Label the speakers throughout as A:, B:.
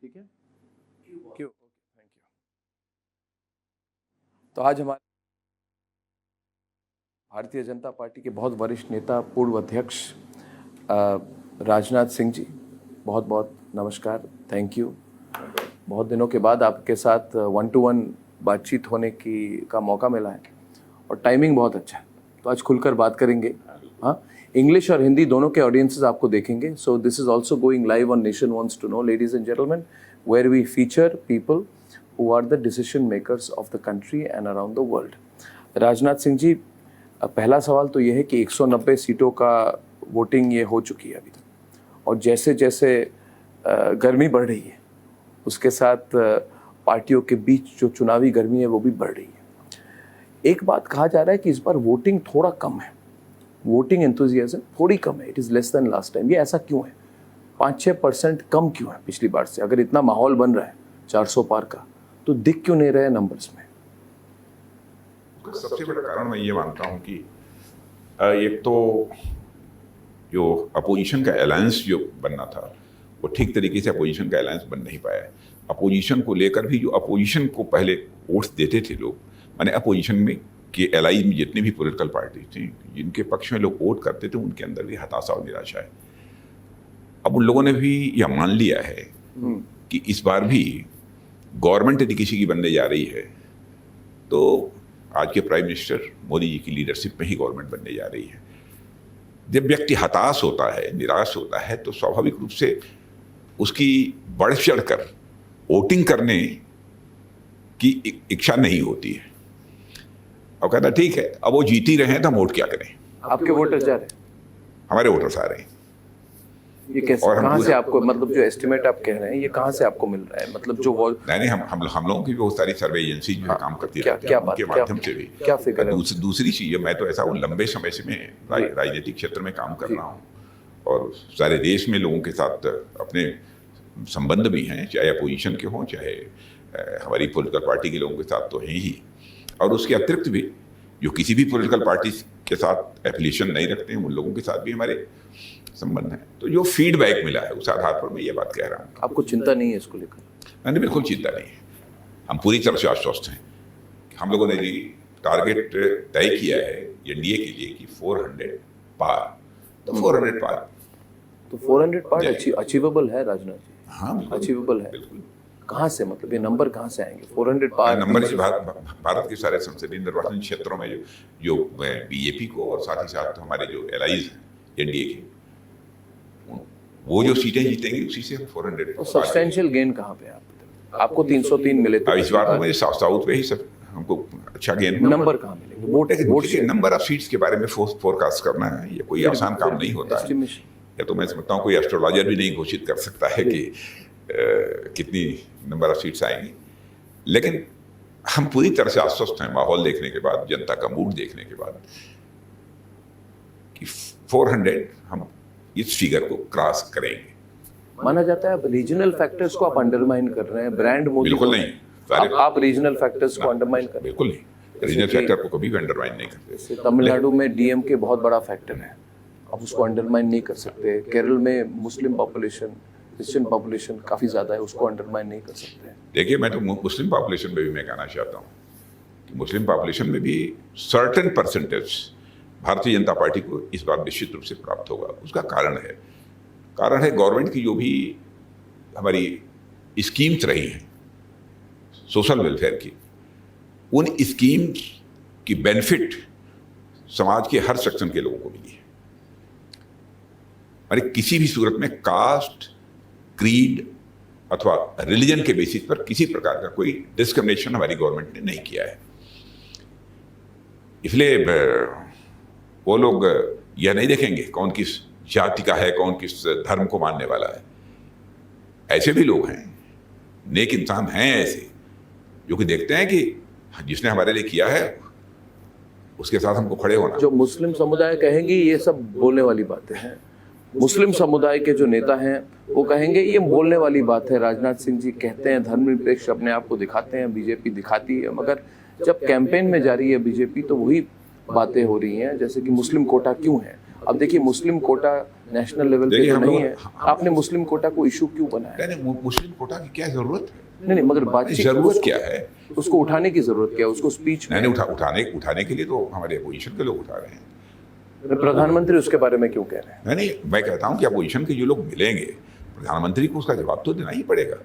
A: ठीक है, क्यों, थैंक यू। तो आज हमारे भारतीय जनता पार्टी के बहुत वरिष्ठ नेता, पूर्व अध्यक्ष राजनाथ सिंह जी, बहुत बहुत नमस्कार, थैंक यू। बहुत दिनों के बाद आपके साथ 1-to-1 बातचीत होने का मौका मिला है और टाइमिंग बहुत अच्छा है, तो आज खुलकर बात करेंगे। हाँ, इंग्लिश और हिंदी दोनों के ऑडियंसेस आपको देखेंगे। So this is also going live on nation wants to know, ladies and gentleman, where we feature people who are the decision makers of the country and around the world. Rajnath Singh ji, पहला सवाल तो ये है कि 190 सीटों का वोटिंग ये हो चुकी है अभी तक, और जैसे जैसे गर्मी बढ़ रही है उसके साथ पार्टियों के बीच जो चुनावी गर्मी है वो भी बढ़ रही है। एक बात कहा जा रहा है कि इस बार वोटिंग थोड़ा कम है, वोटिंग एंथुजियाज्म थोड़ी कम है, it is less than last time. ये ऐसा क्यों है? 5-6% कम क्यों है पिछली बार से? अगर इतना माहौल बन रहा है 400 पार का, तो दिख क्यों नहीं रहे नंबर्स में?
B: सबसे बड़ा कारण मैं ये मानता हूँ कि एक तो जो अपोजिशन का अलायंस जो बनना था वो ठीक तरीके से अपोजिशन का अलायंस बन नहीं पाया है। अपोजिशन को लेकर भी जो अपोजिशन को पहले वोट्स देते थे लोग, माने अपोजिशन में कि एलआई में जितनी भी पॉलिटिकल पार्टी थी जिनके पक्ष में लोग वोट करते थे उनके अंदर भी हताशा और निराशा है। अब उन लोगों ने भी यह मान लिया है कि इस बार भी गवर्नमेंट यदि किसी की बनने जा रही है तो आज के प्राइम मिनिस्टर मोदी जी की लीडरशिप में ही गवर्नमेंट बनने जा रही है। जब व्यक्ति हताश होता है, निराश होता है, तो स्वाभाविक रूप से उसकी बढ़ चढ़ कर वोटिंग करने की इच्छा नहीं होती है। अब कहता ठीक है, अब वो जीत ही रहे हैं तो हम वोट क्या करें।
A: आपके वोटर जा रहे हैं?
B: हमारे वोटर्स आ रहे हैं।
A: ये कैसे, कहाँ से आपको, मतलब जो एस्टिमेट आप कह रहे हैं ये कहाँ से आपको मिल रहा है? मतलब जो
B: नहीं, हम लोगों की भी बहुत सारी सर्वे एजेंसी जो है काम करती रहती है, उनके माध्यम से भी
A: क्या फिगर है?
B: दूसरी चीज है, मैं तो ऐसा लंबे समय से मैं राजनीतिक क्षेत्र में काम कर रहा हूँ और सारे देश में लोगों के साथ अपने संबंध भी हैं, चाहे अपोजिशन के हों चाहे हमारी पॉलिटिकल पार्टी के लोगों के साथ तो हैं ही, और उसके अतिरिक्त भी जो किसी भी पॉलिटिकल पार्टी के साथ एफिलिएशन नहीं रखते हैं उन लोगों के साथ भी हमारे संबंध है। तो जो फीडबैक मिला है उस आधार पर मैं ये बात कह रहा हूँ।
A: आपको चिंता नहीं है इसको लेकर?
B: नहीं, बिल्कुल चिंता नहीं है, हम पूरी तरह से आश्वस्त हैं। हम लोगों ने जी टारगेट तय किया है एनडीए के लिए कि 400 पार, तो 400 पार,
A: तो 400 पार अचीवेबल है राजनाथ जी?
B: हाँ,
A: अचीवेबल है।
B: बिल्कुल।
A: कहाँ से, मतलब ये नंबर कहाँ से आएंगे 400 पार?
B: नंबर इस भारत के सारे संसदीय निर्वाचन क्षेत्रों में जो बीजेपी को और साथ ही साथ हमारे जो एलाइज हैं एनडीए के, वो जो सीटें जीतेंगी उसी से हम 400।
A: तो सब्सटेंशियल गेन कहाँ पे है आपको? 303 मिले थे
B: इस बार तो मुझे साउथ पे ही सब हमको अच्छा गेन।
A: नंबर कहाँ मिलेंगे? वोट
B: के नंबर ऑफ सीट्स के बारे में फोरकास्ट करना है, ये कोई आसान काम नहीं होता है। या तो मैं समझता हूँ कोई एस्ट्रोलॉजर भी नहीं घोषित कर सकता है कि कितनी नंबर ऑफ सीट्स आएंगी, लेकिन हम पूरी तरह से आश्वस्त हैं माहौल देखने के बाद, जनता का मूड देखने के बाद, कि 400 हम इस फिगर को क्रॉस करेंगे।
A: माना जाता है रीजनल फैक्टर्स को आप अंडरमाइन कर रहे हैं, ब्रांड मोदी।
B: बिल्कुल नहीं,
A: आप रीजनल फैक्टर्स को अंडरमाइन कर रहे हैं?
B: बिल्कुल नहीं, रीजनल फैक्टर को कभी भी अंडरमाइन नहीं करते।
A: तमिलनाडु में डीएम के बहुत बड़ा फैक्टर है, आप उसको अंडरमाइन नहीं कर सकते। केरल में मुस्लिम पॉपुलेशन, क्रिश्चियन पॉपुलेशन काफ़ी ज़्यादा है, उसको अंडरमाइन नहीं कर सकते।
B: देखिए, मैं तो मुस्लिम पॉपुलेशन में भी मैं कहना चाहता हूँ कि मुस्लिम पॉपुलेशन में भी certain percentage Bharatiya Janata party को इस बार निश्चित रूप से प्राप्त होगा। उसका कारण है गवर्नमेंट की जो भी हमारी स्कीम्स रही हैं सोशल वेलफेयर की, उन स्कीम्स की बेनिफिट समाज के हर सेक्शन के लोगों को मिली है। अरे किसी भी सूरत में कास्ट, क्रीड अथवा रिलीजन के बेसिस पर किसी प्रकार का कोई डिस्क्रिमिनेशन हमारी गवर्नमेंट ने नहीं किया है। इसलिए वो लोग यह नहीं देखेंगे कौन किस जाति का है, कौन किस धर्म को मानने वाला है। ऐसे भी लोग हैं, नेक इंसान हैं ऐसे, जो कि देखते हैं कि जिसने हमारे लिए किया है उसके साथ हमको खड़े होना।
A: जो मुस्लिम समुदाय कहेंगे ये सब बोलने वाली बातें हैं, मुस्लिम समुदाय के जो नेता हैं वो कहेंगे ये बोलने वाली बात है। राजनाथ सिंह जी कहते हैं धर्मनिरपेक्ष अपने आप को दिखाते हैं, बीजेपी दिखाती है, मगर जब कैंपेन में जा रही है बीजेपी तो वही बातें हो रही हैं, जैसे कि मुस्लिम कोटा क्यों है। अब देखिए, मुस्लिम कोटा नेशनल लेवल पे
B: देखिए,
A: तो
B: हम
A: नहीं
B: लोग-
A: है।
B: हाँ।
A: आपने मुस्लिम कोटा को इशू क्यों बनाया?
B: नहीं, मुस्लिम कोटा की क्या जरूरत है?
A: नहीं मगर बातचीत
B: जरूरत क्या है?
A: उसको उठाने की जरूरत क्या है? उसको स्पीच में
B: नहीं, उठाने के लिए तो हमारे अपोजिशन के लोग उठा रहे हैं।
A: प्रधानमंत्री उसके बारे में क्यों कह रहे हैं?
B: नहीं, मैं कहता हूं कि अपोजिशन के जो लोग मिलेंगे, प्रधानमंत्री को उसका जवाब तो देना ही पड़ेगा।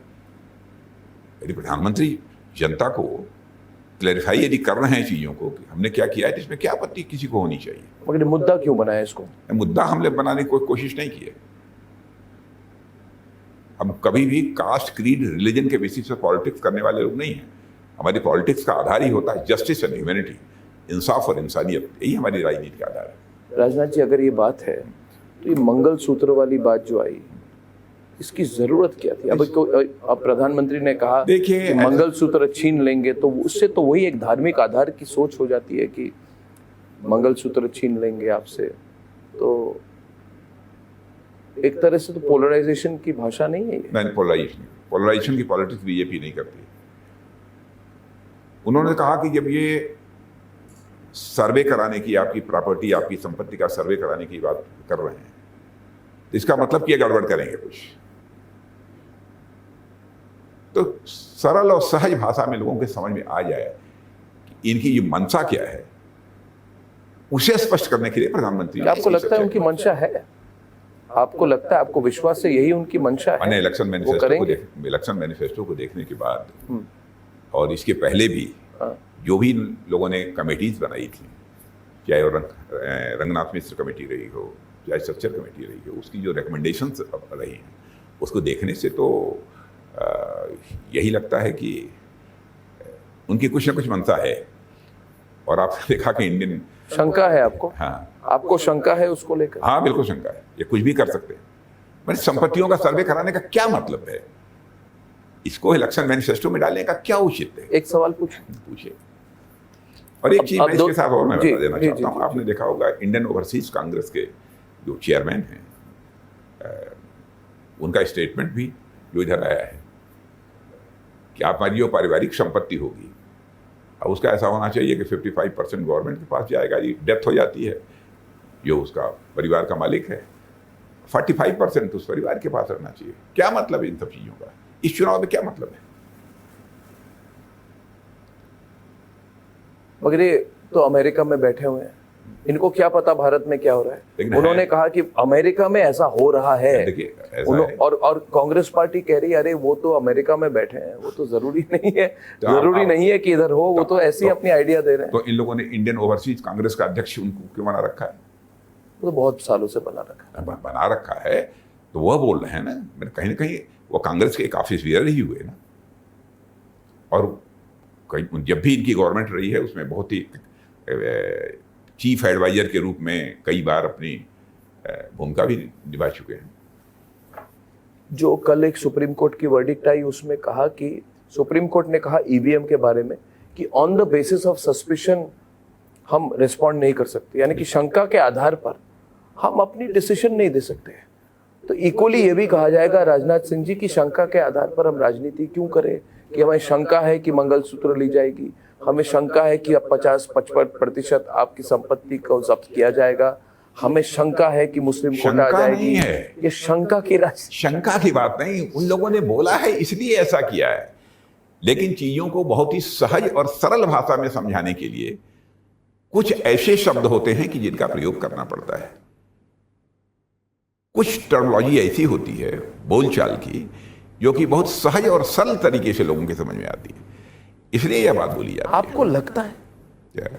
B: यदि प्रधानमंत्री जनता को क्लैरिफाई यदि कर रहे हैं चीजों को कि हमने क्या किया है, तो इसमें क्या आपत्ति किसी को होनी चाहिए?
A: मगर मुद्दा क्यों बनाया इसको?
B: मुद्दा हमने बनाने की कोई कोशिश नहीं की है। हम कभी भी कास्ट, क्रीड, रिलीजन के बेसिस पर पॉलिटिक्स करने वाले लोग नहीं हैं। हमारी पॉलिटिक्स का आधार ही होता है जस्टिस एंड ह्यूमैनिटी, इंसाफ और इंसानियत। यही हमारी राजनीति का आधार है।
A: राजनाथ जी, अगर ये बात है तो ये मंगलसूत्र वाली बात जो आई, इसकी जरूरत क्या थी? अब प्रधानमंत्री ने कहा
B: देखिए,
A: कि मंगलसूत्र छीन लेंगे तो उससे तो वही एक धार्मिक आधार की सोच हो जाती है कि मंगलसूत्र छीन लेंगे आपसे, तो एक तरह से तो पोलराइजेशन की भाषा नहीं है ये?
B: नहीं, पोलराइजेशन की पॉलिटिक्स बीजेपी नहीं करती। उन्होंने कहा कि जब ये सर्वे कराने की, आपकी प्रॉपर्टी, आपकी संपत्ति का सर्वे कराने की बात कर रहे हैं, तो इसका मतलब कि ये गड़बड़ करेंगे कुछ। तो सरल और सहज भाषा में लोगों के समझ में आ जाए कि इनकी ये मंशा क्या है, उसे स्पष्ट करने के लिए प्रधानमंत्री ने
A: आपको लगता है उनकी मंशा है? आपको लगता है, आपको विश्वास है यही उनकी मंशा है?
B: इलेक्शन मैनिफेस्टो को देखने के बाद और इसके पहले भी जो भी लोगों ने कमेटीज बनाई थी, चाहे वो रंगनाथ मिश्र कमेटी रही हो, चाहे स्ट्रक्चर कमेटी रही हो, उसकी जो रिकमेंडेशंस रही हैं, उसको देखने से तो यही लगता है कि उनकी कुछ ना कुछ मंशा है। और आपने देखा कि इंडियन
A: शंका है आपको?
B: हाँ,
A: आपको शंका है उसको लेकर?
B: हाँ, बिल्कुल शंका है। ये कुछ भी कर सकते हैं। पर संपत्तियों का सर्वे कराने का क्या मतलब है? इसको इलेक्शन मैनिफेस्टो में डालने का क्या उचित है?
A: एक सवाल
B: पूछिए। और एक चीज मैं इसके साथ और मैं बता देना चाहता हूँ। आपने देखा होगा इंडियन ओवरसीज कांग्रेस के जो चेयरमैन हैं, उनका स्टेटमेंट भी जो इधर आया है कि हमारी जो पारिवारिक संपत्ति होगी, अब उसका ऐसा होना चाहिए कि 55% गवर्नमेंट के पास जाएगा। ये डेथ हो जाती है, जो उसका परिवार का मालिक है, 45% उस परिवार के पास रहना चाहिए। क्या मतलब है इन सब चीज़ों का? इस चुनाव में क्या मतलब है?
A: मगर ये तो अमेरिका में बैठे हुए हैं, इनको क्या पता भारत में क्या हो रहा है? उन्होंने कहा कि अमेरिका में ऐसा हो रहा है।
B: देखिए,
A: और कांग्रेस पार्टी कह रही है अरे वो तो अमेरिका में बैठे हैं, वो तो जरूरी नहीं है, जरूरी नहीं है कि इधर हो, वो तो ऐसे ही अपनी आइडिया दे रहे हैं।
B: तो इन लोगों ने इंडियन ओवरसीज कांग्रेस का अध्यक्ष उनको क्यों बना रखा है?
A: वो तो बहुत सालों से बना रखा
B: है। तो वह बोल रहे हैं ना, कहीं ना कहीं वो कांग्रेस के एक ऑफिस बियर ही हुए ना। और कहीं जब भी इनकी गवर्नमेंट रही है, उसमें बहुत ही चीफ एडवाइजर के रूप में कई बार अपनी भूमिका भी निभा चुके हैं।
A: जो कल एक सुप्रीम कोर्ट की वर्डिक्ट आई, उसमें कहा कि सुप्रीम कोर्ट ने कहा ईवीएम के बारे में कि on the basis of suspicion हम रिस्पॉन्ड नहीं कर सकते, यानी कि शंका के आधार पर हम अपनी डिसीजन नहीं दे सकते। तो इक्वली ये भी कहा जाएगा राजनाथ सिंह जी की शंका के आधार पर हम राजनीति क्यों करें? कि हमें शंका है कि मंगलसूत्र ली जाएगी, हमें शंका है कि अब 50-55% आपकी संपत्ति को जब्त किया जाएगा, हमें शंका है कि मुस्लिम कोटा आ जाएगी।
B: नहीं है
A: ये शंका
B: की बात नहीं, उन लोगों ने बोला है इसलिए ऐसा किया है। लेकिन चीजों को बहुत ही सहज और सरल भाषा में समझाने के लिए कुछ ऐसे शब्द होते हैं कि जिनका प्रयोग करना पड़ता है। कुछ टर्मोलॉजी ऐसी होती है बोलचाल की, जो कि बहुत सहज और सरल तरीके से लोगों के समझ में आती है, इसलिए यह बात बोली जाती है।
A: आपको लगता है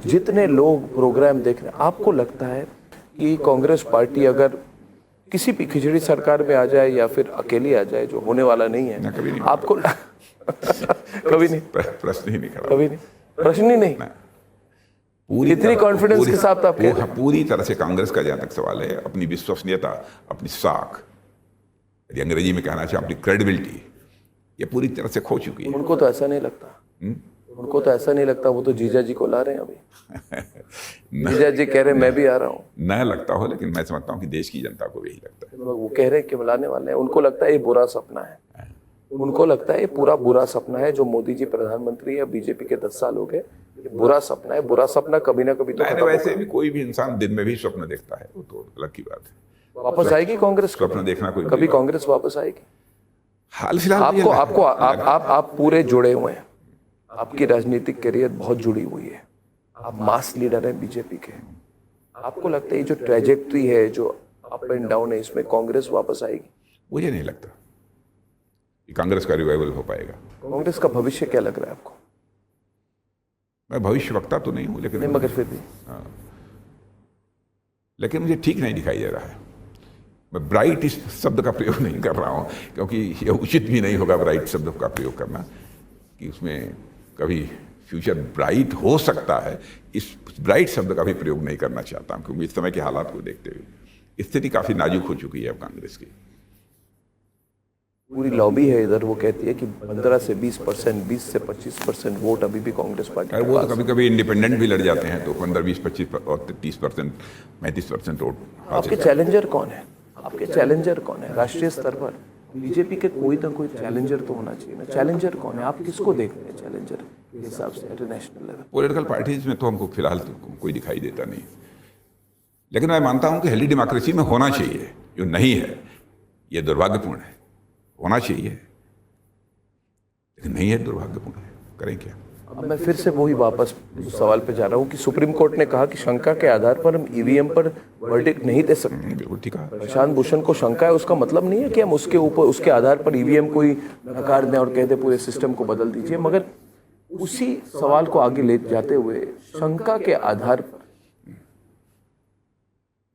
A: जितने लोग प्रोग्राम देख रहे हैं, आपको लगता है कि कांग्रेस पार्टी अगर किसी भी खिचड़ी सरकार में आ जाए या फिर अकेली आ जाए, जो होने वाला नहीं है,
B: कभी नहीं,
A: आपको कभी नहीं,
B: प्रश्न ही नहीं खड़ा,
A: कभी नहीं, प्रश्न ही नहीं, इतनी कॉन्फिडेंस के साथ आप
B: पूरी तरह से कांग्रेस का जहां तक सवाल है, अपनी विश्वसनीयता, अपनी साख, यदि अंग्रेजी में कहना चाहिए अपनी क्रेडिबिलिटी, ये पूरी तरह से खो चुकी है।
A: उनको तो ऐसा नहीं लगता, उनको तो ऐसा नहीं लगता, वो तो जीजा जी को ला रहे हैं अभी। जीजा जी कह रहे हैं मैं भी आ रहा हूँ।
B: न लगता हो, लेकिन मैं समझता हूँ कि देश की जनता को यही लगता है।
A: वो कह रहे हैं कि बुलाने वाले हैं, उनको लगता है ये बुरा सपना है, उनको लगता है ये पूरा बुरा सपना है जो मोदी जी प्रधानमंत्री है, बीजेपी के 10 साल हो गए, बुरा सपना है। बुरा सपना कभी ना कभी तो
B: वैसे भी कोई भी इंसान दिन में भी स्वप्न देखता है, वो तो अलग की बात है।
A: वापस आएगी कांग्रेस?
B: स्वप्न देखना कोई
A: कभी कांग्रेस वापस आएगी?
B: हाल फिलहाल
A: आपको आपको आप पूरे जुड़े हुए हैं, आपकी राजनीतिक करियर बहुत जुड़ी हुई है, आप मास लीडर हैं बीजेपी के। आपको लगता है ये जो ट्रेजेक्ट्री है, जो अप एंड डाउन है, इसमें कांग्रेस वापस आएगी?
B: मुझे नहीं लगता कि कांग्रेस का रिवाइवल हो पाएगा।
A: कांग्रेस का भविष्य क्या लग रहा है आपको?
B: मैं भविष्य वक्ता तो नहीं हूं, लेकिन
A: नहीं, मगर फिर भी
B: लेकिन मुझे ठीक नहीं दिखाई दे रहा है। मैं ब्राइट इस शब्द का प्रयोग नहीं कर रहा हूं, क्योंकि यह उचित भी नहीं होगा ब्राइट शब्द का प्रयोग करना, कि उसमें कभी फ्यूचर ब्राइट हो सकता है। इस ब्राइट शब्द का भी प्रयोग नहीं करना चाहता हूं, क्योंकि इस समय के हालात को देखते हुए स्थिति काफ़ी नाजुक हो चुकी है अब कांग्रेस की।
A: पूरी लॉबी है इधर, वो कहती है कि 15 से 20%, 20 से 25% वोट अभी भी कांग्रेस पार्टी के
B: वो
A: पास
B: तो कभी कभी इंडिपेंडेंट भी लड़ जाते हैं, तो 15, 20, 25 और 30%, 35% वोट
A: है। आपके चैलेंजर कौन है? आपके चैलेंजर कौन है राष्ट्रीय स्तर पर? बीजेपी के कोई ना कोई चैलेंजर तो होना चाहिए ना। चैलेंजर कौन है? आप किसको देखते हैं चैलेंजर के हिसाब से इंटरनेशनल लेवल?
B: पॉलिटिकल पार्टीज में तो हमको फिलहाल तो कोई दिखाई देता नहीं, लेकिन मैं मानता हूं कि हेल्दी डेमोक्रेसी में होना चाहिए। जो नहीं है ये दुर्भाग्यपूर्ण है। होना चाहिए लेकिन नहीं है, दुर्भाग्यपूर्ण है। करें क्या?
A: अब मैं फिर से वही वापस उस सवाल पे जा रहा हूँ कि सुप्रीम कोर्ट ने कहा कि शंका के आधार पर हम ईवीएम पर वर्डिक्ट नहीं दे सकते।
B: बिल्कुल ठीक है।
A: प्रशांत भूषण को शंका है, उसका मतलब नहीं है कि हम उसके ऊपर उसके आधार पर ईवीएम को ही नकार दें और कह दें पूरे सिस्टम को बदल दीजिए। मगर उसी सवाल को आगे ले जाते हुए शंका के आधार पर,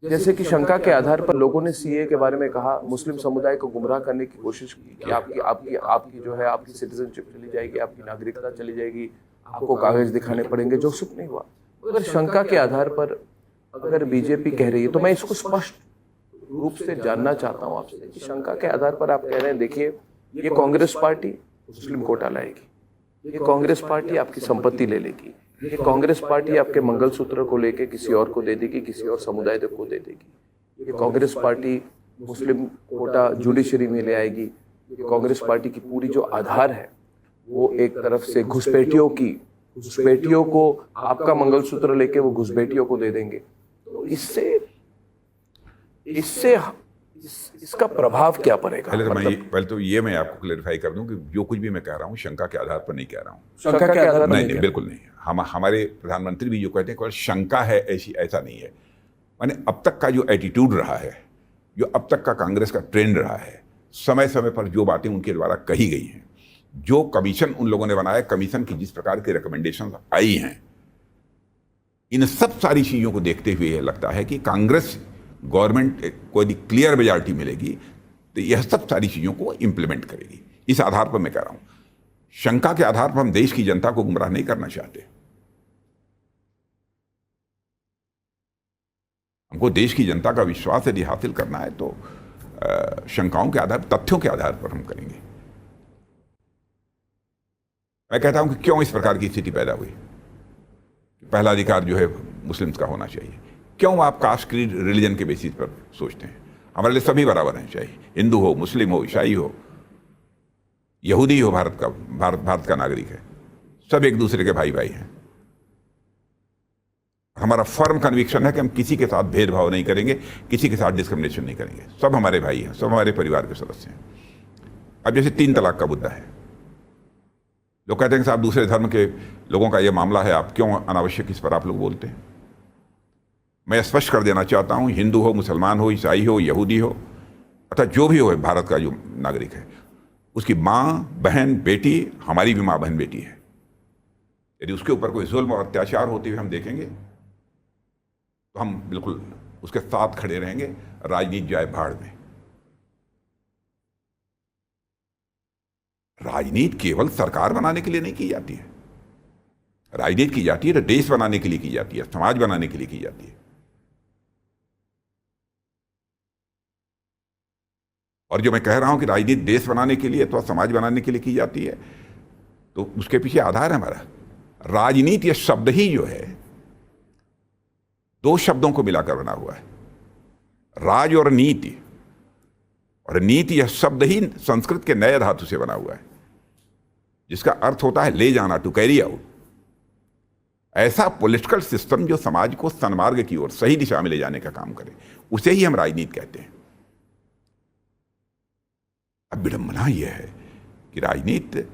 A: जैसे कि शंका के आधार पर लोगों ने सीए के बारे में कहा, मुस्लिम समुदाय को गुमराह करने की कोशिश की कि आपकी जो है आपकी सिटीजनशिप चली जाएगी, आपकी नागरिकता चली जाएगी, आपको कागज दिखाने पड़ेंगे, जो सुख नहीं हुआ। अगर शंका के आधार पर अगर बीजेपी कह रही है, तो मैं इसको स्पष्ट रूप से जानना चाहता हूं आपसे कि शंका के आधार पर आप कह रहे हैं, देखिए ये कांग्रेस पार्टी मुस्लिम कोटा लाएगी, ये कांग्रेस पार्टी आपकी संपत्ति ले लेगी, ये कांग्रेस पार्टी आपके मंगलसूत्र को लेके किसी और को दे देगी, किसी और समुदाय को दे देगी, ये कांग्रेस पार्टी मुस्लिम कोटा जुडिशरी में ले आएगी, ये कांग्रेस पार्टी की पूरी जो आधार है वो एक तरफ से घुसपैठियों को आपका मंगलसूत्र लेके वो घुसपैठियों को दे देंगे। तो इसका प्रभाव क्या पड़ेगा?
B: पहले तो ये मैं आपको क्लेरिफाई कर दूं कि जो कुछ भी मैं कह रहा हूं शंका के आधार पर नहीं कह रहा हूं।
A: शंका के आधार पर
B: नहीं, बिल्कुल नहीं। हमारे प्रधानमंत्री भी जो कहते हैं शंका है, ऐसा नहीं है। माने अब तक का जो एटीट्यूड रहा है, जो अब तक का कांग्रेस का ट्रेंड रहा है, समय समय पर जो बातें उनके द्वारा कही गई हैं, जो कमीशन उन लोगों ने बनाया, कमीशन की जिस प्रकार की रिकमेंडेशन आई हैं, इन सब सारी चीज़ों को देखते हुए यह लगता है कि कांग्रेस गवर्नमेंट को यदि क्लियर मेजॉरिटी मिलेगी तो यह सब सारी चीज़ों को इम्प्लीमेंट करेगी। इस आधार पर मैं कह रहा हूँ, शंका के आधार पर हम देश की जनता को गुमराह नहीं करना चाहते। हमको देश की जनता का विश्वास यदि हासिल करना है तो शंकाओं के आधार, तथ्यों के आधार पर हम करेंगे। मैं कहता हूं कि क्यों इस प्रकार की स्थिति पैदा हुई। पहला अधिकार जो है मुस्लिम्स का होना चाहिए। क्यों आप कास्ट, क्रीड, रिलीजन के बेसिस पर सोचते हैं? हमारे लिए सभी बराबर हैं, चाहे हिंदू हो, मुस्लिम हो, ईसाई हो, यहूदी हो, भारत का नागरिक है, सब एक दूसरे के भाई भाई हैं। हमारा फर्म कन्विक्शन है कि हम किसी के साथ भेदभाव नहीं करेंगे, किसी के साथ डिस्क्रिमिनेशन नहीं करेंगे। सब हमारे भाई हैं, सब हमारे परिवार के सदस्य हैं। अब जैसे 3 तलाक का मुद्दा है, लोग कहते हैं कि साहब दूसरे धर्म के लोगों का ये मामला है, आप क्यों अनावश्यक इस पर आप लोग बोलते हैं। मैं स्पष्ट कर देना चाहता हूँ, हिंदू हो, मुसलमान हो, ईसाई हो, यहूदी हो, अर्थात जो भी हो भारत का जो नागरिक है, उसकी माँ, बहन, बेटी हमारी भी माँ, बहन, बेटी है। यदि उसके ऊपर कोई जुल्म और अत्याचार होते हुए हम देखेंगे तो हम बिल्कुल उसके साथ खड़े रहेंगे। राजनीति जाए भाड़ में। राजनीति केवल सरकार बनाने के लिए नहीं की जाती है। राजनीति की जाती है तो देश बनाने के लिए की जाती है, समाज बनाने के लिए की जाती है। और जो मैं कह रहा हूं कि राजनीति देश बनाने के लिए अथवा समाज बनाने के लिए की जाती है, तो उसके पीछे आधार है हमारा। राजनीति, यह शब्द ही जो है 2 शब्दों को मिलाकर बना हुआ है, राज और नीति। और नीति, यह शब्द ही संस्कृत के नए धातु से बना हुआ है, जिसका अर्थ होता है ले जाना, टू कैरी आउट। ऐसा पॉलिटिकल सिस्टम जो समाज को सन्मार्ग की ओर सही दिशा में ले जाने का काम करे, उसे ही हम राजनीति कहते हैं। अब विडंबना यह है कि राजनीति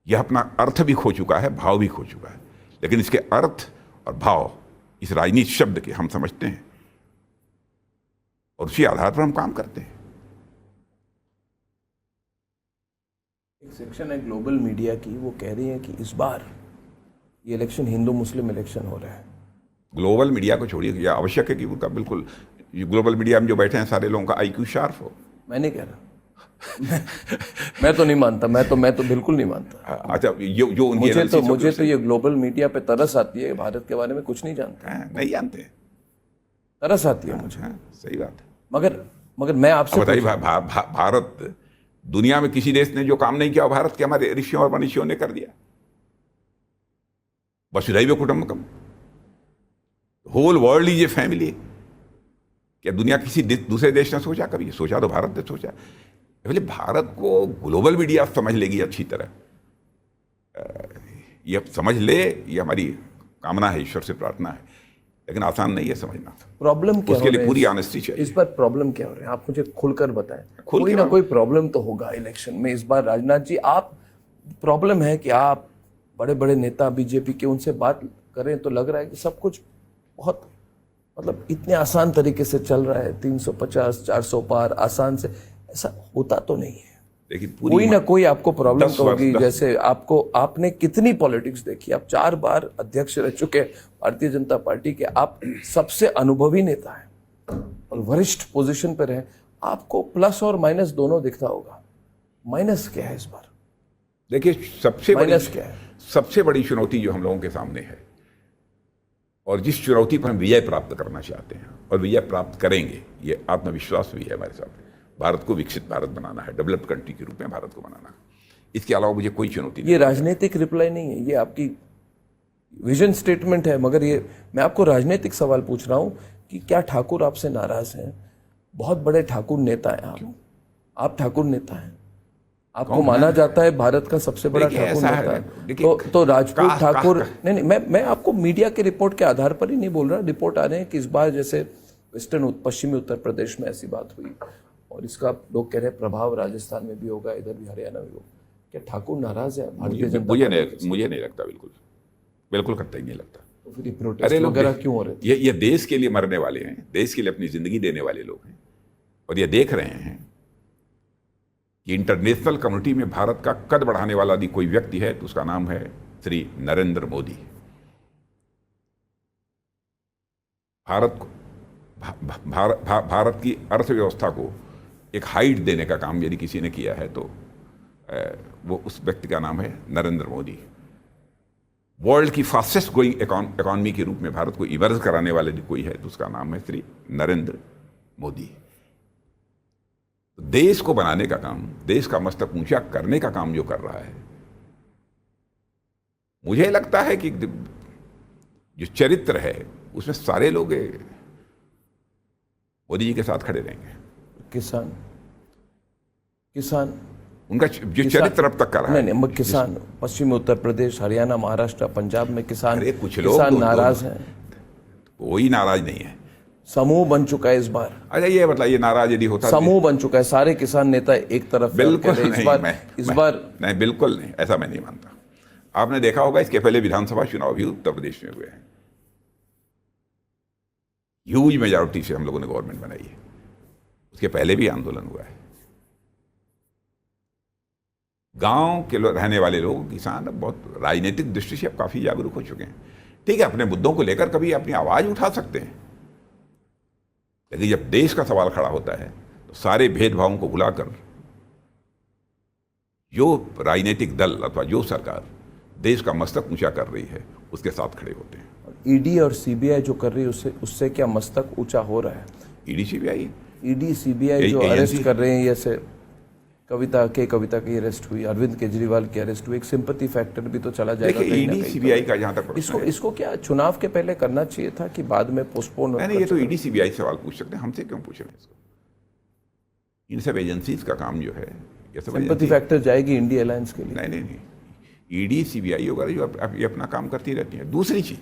B: यह अपना अर्थ भी खो चुका है, भाव भी खो चुका है, लेकिन इसके अर्थ और भाव इस राजनीति शब्द के हम समझते हैं और उसी आधार पर हम काम करते हैं।
A: एक सेक्शन है ग्लोबल मीडिया की, वो कह रही है कि इस बार ये इलेक्शन हिंदू मुस्लिम इलेक्शन हो रहा है।
B: ग्लोबल मीडिया को छोड़िए, यह आवश्यक है कि उनका बिल्कुल ग्लोबल मीडिया में जो बैठे हैं सारे लोगों का आईक्यू शार्प हो।
A: मैं नहीं कह रहा मैं तो नहीं मानता, मैं तो बिल्कुल नहीं मानता।
B: अच्छा, जो उनकी
A: मुझे तो ये ग्लोबल मीडिया पे तरस आती है, भारत के बारे में कुछ नहीं जानता।
B: नहीं जानते,
A: तरस आती है मुझे।
B: सही बात है।
A: मगर मैं आपसे
B: बताइए, भारत दुनिया में किसी देश ने जो काम नहीं किया भारत के हमारे ऋषियों और मनीषियों ने कर दिया। वसुधैव कुटुंबकम, whole world is a family. क्या दुनिया किसी दूसरे देश ने सोचा कभी? सोचा तो भारत ने सोचा। पहले भारत को ग्लोबल मीडिया समझ लेगी अच्छी तरह, ये समझ ले, ये हमारी कामना है, ईश्वर से प्रार्थना है, लेकिन आसान नहीं है समझना।
A: प्रॉब्लम क्या
B: उसके लिए पूरी ऑनेस्टी चाहिए।
A: इस बार प्रॉब्लम क्या हो रहा है, आप मुझे खुलकर बताएं। कोई ना कोई प्रॉब्लम तो होगा इलेक्शन में इस बार। राजनाथ जी, आप प्रॉब्लम है कि आप बड़े बड़े नेता बीजेपी के, उनसे बात करें तो लग रहा है कि सब कुछ बहुत मतलब इतने आसान तरीके से चल रहा है, 350 400 पार आसान से। ऐसा होता तो नहीं है,
B: लेकिन
A: कोई ना कोई आपको प्रॉब्लम तो होगी। जैसे आपने कितनी पॉलिटिक्स देखी, आप 4 बार अध्यक्ष रह चुके भारतीय जनता पार्टी के, आप सबसे अनुभवी नेता हैं और वरिष्ठ पोजीशन पर हैं। आपको प्लस और माइनस दोनों दिखता होगा। माइनस क्या है इस बार?
B: देखिए,
A: माइनस क्या है?
B: सबसे बड़ी चुनौती जो हम लोगों के सामने है और जिस चुनौती पर हम विजय प्राप्त करना चाहते हैं और विजय प्राप्त करेंगे, ये आत्मविश्वास भी है हमारे साथ। भारत को विकसित भारत बनाना है, डेवलप्ड कंट्री के रूप में भारत को बनाना है। इसके अलावा मुझे कोई चुनौती नहीं।
A: ये राजनीतिक रिप्लाई नहीं है, ये आपकी विजन स्टेटमेंट है। मगर ये मैं आपको राजनीतिक सवाल पूछ रहा हूं कि क्या ठाकुर आपसे नाराज हैं? बहुत बड़े ठाकुर नेता हैं आप ठाकुर नेता हैं, आपको माना जाता है भारत का सबसे बड़ा ठाकुर नेता। तो राजपूत ठाकुर नहीं, मैं आपको मीडिया के रिपोर्ट के आधार पर ही नहीं बोल रहा। रिपोर्ट आ रहे हैं कि इस बार जैसे पश्चिमी उत्तर प्रदेश में ऐसी बात हुई और इसका लोग कह रहे हैं प्रभाव राजस्थान में भी होगा, इधर भी हरियाणा में होगा। क्या ठाकुर नाराज है भारतीय जनता?
B: मुझे नहीं लगता, बिल्कुल करता ही नहीं लगता।
A: तो फिर प्रोटेस्ट वगैरह क्यों हो रहे थे?
B: ये देश के लिए मरने वाले हैं, देश के लिए अपनी जिंदगी देने वाले लोग हैं और ये देख रहे हैं कि इंटरनेशनल कम्युनिटी में भारत का कद बढ़ाने वाला यदि कोई व्यक्ति है तो उसका नाम है श्री नरेंद्र मोदी। भारत को भारत की अर्थव्यवस्था को एक हाइट देने का काम यदि किसी ने किया है तो वो उस व्यक्ति का नाम है नरेंद्र मोदी। वर्ल्ड की फास्टेस्ट ग्रोइंग इकॉनमी के रूप में भारत को इमर्ज कराने वाले यदि कोई है तो उसका नाम है श्री नरेंद्र मोदी। देश को बनाने का काम, देश का मस्तक ऊंचा करने का काम जो कर रहा है, मुझे लगता है कि जो चरित्र है उसमें सारे लोग मोदी जी के साथ खड़े रहेंगे। किसान उनका जो चरित्र अब तक कर रहा है।
A: नहीं, किसान पश्चिमी उत्तर प्रदेश, हरियाणा, महाराष्ट्र, पंजाब में किसान नाराज हैं।
B: कोई नाराज नहीं है।
A: समूह बन चुका है इस बार।
B: अच्छा, ये बताइए, नाराज यदि होता
A: समूह बन चुका है, सारे किसान नेता एक तरफ।
B: बिल्कुल नहीं,
A: इस बार
B: नहीं, बिल्कुल नहीं, ऐसा मैं नहीं मानता। आपने देखा होगा इसके पहले विधानसभा चुनाव भी उत्तर प्रदेश में हुए हैं, ह्यूज मेजॉरिटी से हम लोगों ने गवर्नमेंट बनाई है। उसके पहले भी आंदोलन हुआ है। गांव के रहने वाले लोग, किसान अब बहुत राजनीतिक दृष्टि से अब काफी जागरूक हो चुके हैं। ठीक है, अपने मुद्दों को लेकर कभी अपनी आवाज उठा सकते हैं, लेकिन जब देश का सवाल खड़ा होता है तो सारे भेदभावों को भुलाकर जो राजनीतिक दल अथवा जो सरकार देश का मस्तक ऊंचा कर रही है उसके साथ खड़े होते हैं।
A: ईडी और सीबीआई जो कर रही है उससे क्या मस्तक ऊंचा हो रहा है?
B: ईडी सीबीआई
A: जो अरेस्ट कर रहे हैं, जैसे कविता की अरेस्ट हुई, अरविंद केजरीवाल की अरेस्ट हुई, एक सिंपैथी फैक्टर भी तो चला जाएगा।
B: ईडी सीबीआई का जहां तक
A: इसको क्या चुनाव के पहले करना चाहिए था कि बाद में पोस्टपोन?
B: नहीं, ये तो ईडी सीबीआई सवाल पूछ सकते हैं, हमसे क्यों पूछ रहे हैं इसको? इन सब एजेंसीज का काम जो है, ये सब
A: सिंपैथी फैक्टर जाएगी इंडिया अलायंस के लिए।
B: नहीं, ईडी सीबीआई वगैरह जो ये अपना काम करती रहती है। दूसरी चीज,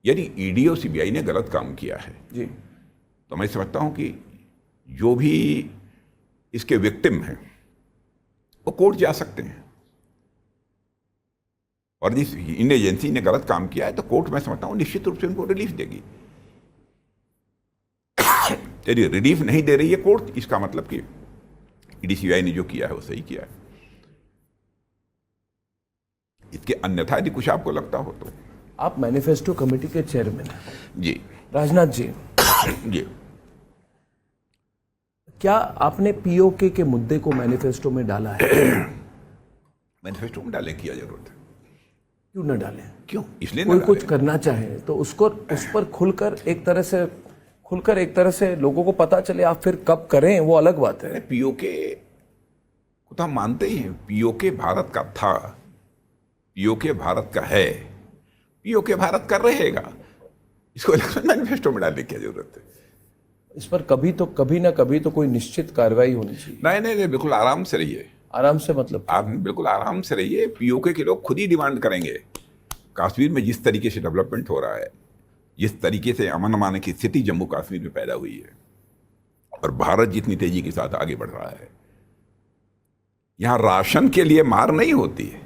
B: यदि ईडी और सीबीआई ने गलत काम किया है
A: जी,
B: तो मैं समझता हूं कि जो भी इसके विक्टिम हैं वो कोर्ट जा सकते हैं, और जिस इन एजेंसी ने गलत काम किया है तो कोर्ट, मैं समझता हूं, निश्चित रूप से उनको रिलीफ देगी। यदि रिलीफ नहीं दे रही है कोर्ट, इसका मतलब कि ईडी सीबीआई ने जो किया है वो सही किया है। इसके अन्यथा यदि कुछ आपको लगता हो तो।
A: आप मैनिफेस्टो कमेटी के चेयरमैन हैं
B: जी
A: राजनाथ जी,
B: जी,
A: क्या आपने पीओके के मुद्दे को मैनिफेस्टो में डाला है?
B: मैनिफेस्टो में डालें, किया जरूरत है।
A: क्यों न डालें?
B: क्यों? इसलिए
A: कोई
B: ना
A: कुछ
B: डालें।
A: करना चाहे तो उसको उस पर खुलकर एक तरह से लोगों को पता चले। आप फिर कब करें वो अलग बात है।
B: पीओके को तो हम मानते ही हैं, पीओके भारत का था, पीओके भारत का है, पीओके भारत का रहेगा। इसको इलेक्शन मैनिफेस्टो में डालने की क्या जरूरत है?
A: इस पर कभी ना कभी तो कोई निश्चित कार्रवाई होनी चाहिए।
B: नहीं, बिल्कुल आराम से रहिए।
A: आराम से मतलब
B: आप बिल्कुल आराम से रहिए। पीओके के लोग खुद ही डिमांड करेंगे। कश्मीर में जिस तरीके से डेवलपमेंट हो रहा है, जिस तरीके से अमन अमान की स्थिति जम्मू कश्मीर में पैदा हुई है, और भारत जितनी तेजी के साथ आगे बढ़ रहा है, यहां राशन के लिए मार नहीं होती है।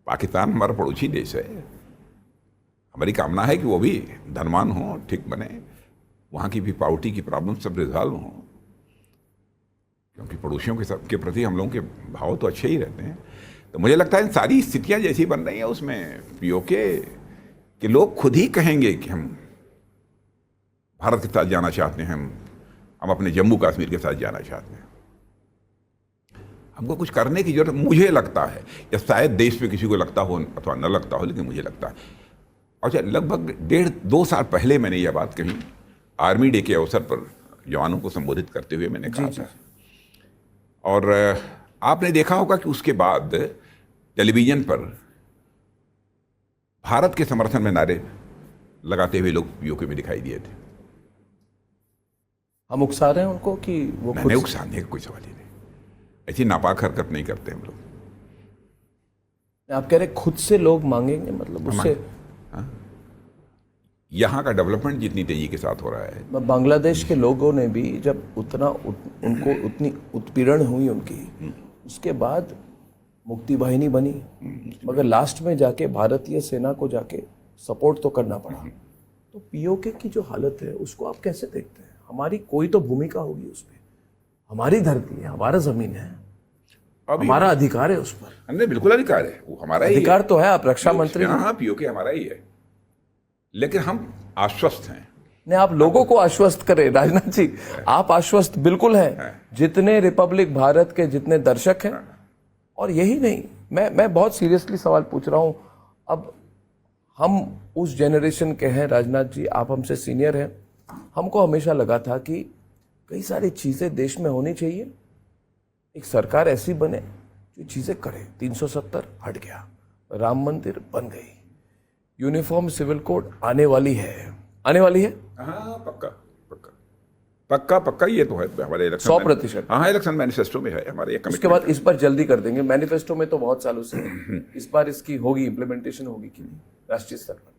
B: पाकिस्तान हमारा पड़ोसी देश है, हमारी कामना है कि वो भी धनवान हो, ठीक बने, वहाँ की भी पावर्टी की प्रॉब्लम सब रिजॉल्व हों, क्योंकि पड़ोसियों के प्रति हम लोगों के भाव तो अच्छे ही रहते हैं। तो मुझे लगता है इन सारी स्थितियाँ जैसी बन रही हैं, उसमें पीओके के लोग खुद ही कहेंगे कि हम भारत के साथ जाना चाहते हैं, हम अपने जम्मू कश्मीर के साथ जाना चाहते हैं। हमको कुछ करने की जरूरत, मुझे लगता है, या शायद देश में किसी को लगता हो अथवा न लगता हो, लेकिन मुझे लगता है। अच्छा, लगभग 1.5-2 साल पहले मैंने यह बात कही, आर्मी डे के अवसर पर जवानों को संबोधित करते हुए मैंने कहा था। और आपने देखा होगा कि उसके बाद टेलीविजन पर भारत के समर्थन में नारे लगाते हुए लोग पीओके में दिखाई दिए थे।
A: हम उकसा रहे हैं उनको कि वो
B: मैंने उकसाने का कोई सवाल ही नहीं, ऐसी नापाक हरकत नहीं करते हम लोग।
A: आप कह रहे खुद से लोग मांगेंगे, मतलब उससे
B: यहाँ का डेवलपमेंट जितनी तेजी के साथ हो रहा है।
A: बांग्लादेश के लोगों ने भी जब उनको उतनी उत्पीड़न हुई उनकी, उसके बाद मुक्ति वाहिनी बनी, मगर लास्ट में जाके भारतीय सेना को जाके सपोर्ट तो करना पड़ा। तो पीओके की जो हालत है उसको आप कैसे देखते हैं? हमारी कोई तो भूमिका होगी उस पर, हमारी धरती है, हमारा जमीन है, हमारा अधिकार है उस पर।
B: नहीं, बिल्कुल अधिकार है, वो हमारा ही
A: अधिकार तो है। आप रक्षा मंत्री,
B: हाँ, पीओके हमारा ही है, लेकिन हम आश्वस्त हैं।
A: नहीं, आप लोगों को आश्वस्त करें राजनाथ जी, आप आश्वस्त बिल्कुल हैं, जितने रिपब्लिक भारत के जितने दर्शक हैं। और यही नहीं, मैं बहुत सीरियसली सवाल पूछ रहा हूं। अब हम उस जनरेशन के हैं राजनाथ जी, आप हमसे सीनियर हैं। हमको हमेशा लगा था कि कई सारी चीजें देश में होनी चाहिए, एक सरकार ऐसी बने जो चीजें करे। 370 हट गया, राम मंदिर बन गई, यूनिफॉर्म सिविल कोड आने वाली है।
B: हाँ, पक्का ये तो है हमारे इलेक्शन
A: 100%।
B: हाँ, इलेक्शन मैनिफेस्टो में है हमारे।
A: उसके बाद इस पर जल्दी कर देंगे। मैनिफेस्टो में तो बहुत सालों से है, इस बार इसकी होगी इम्प्लीमेंटेशन होगी कि नहीं राष्ट्रीय स्तर पर?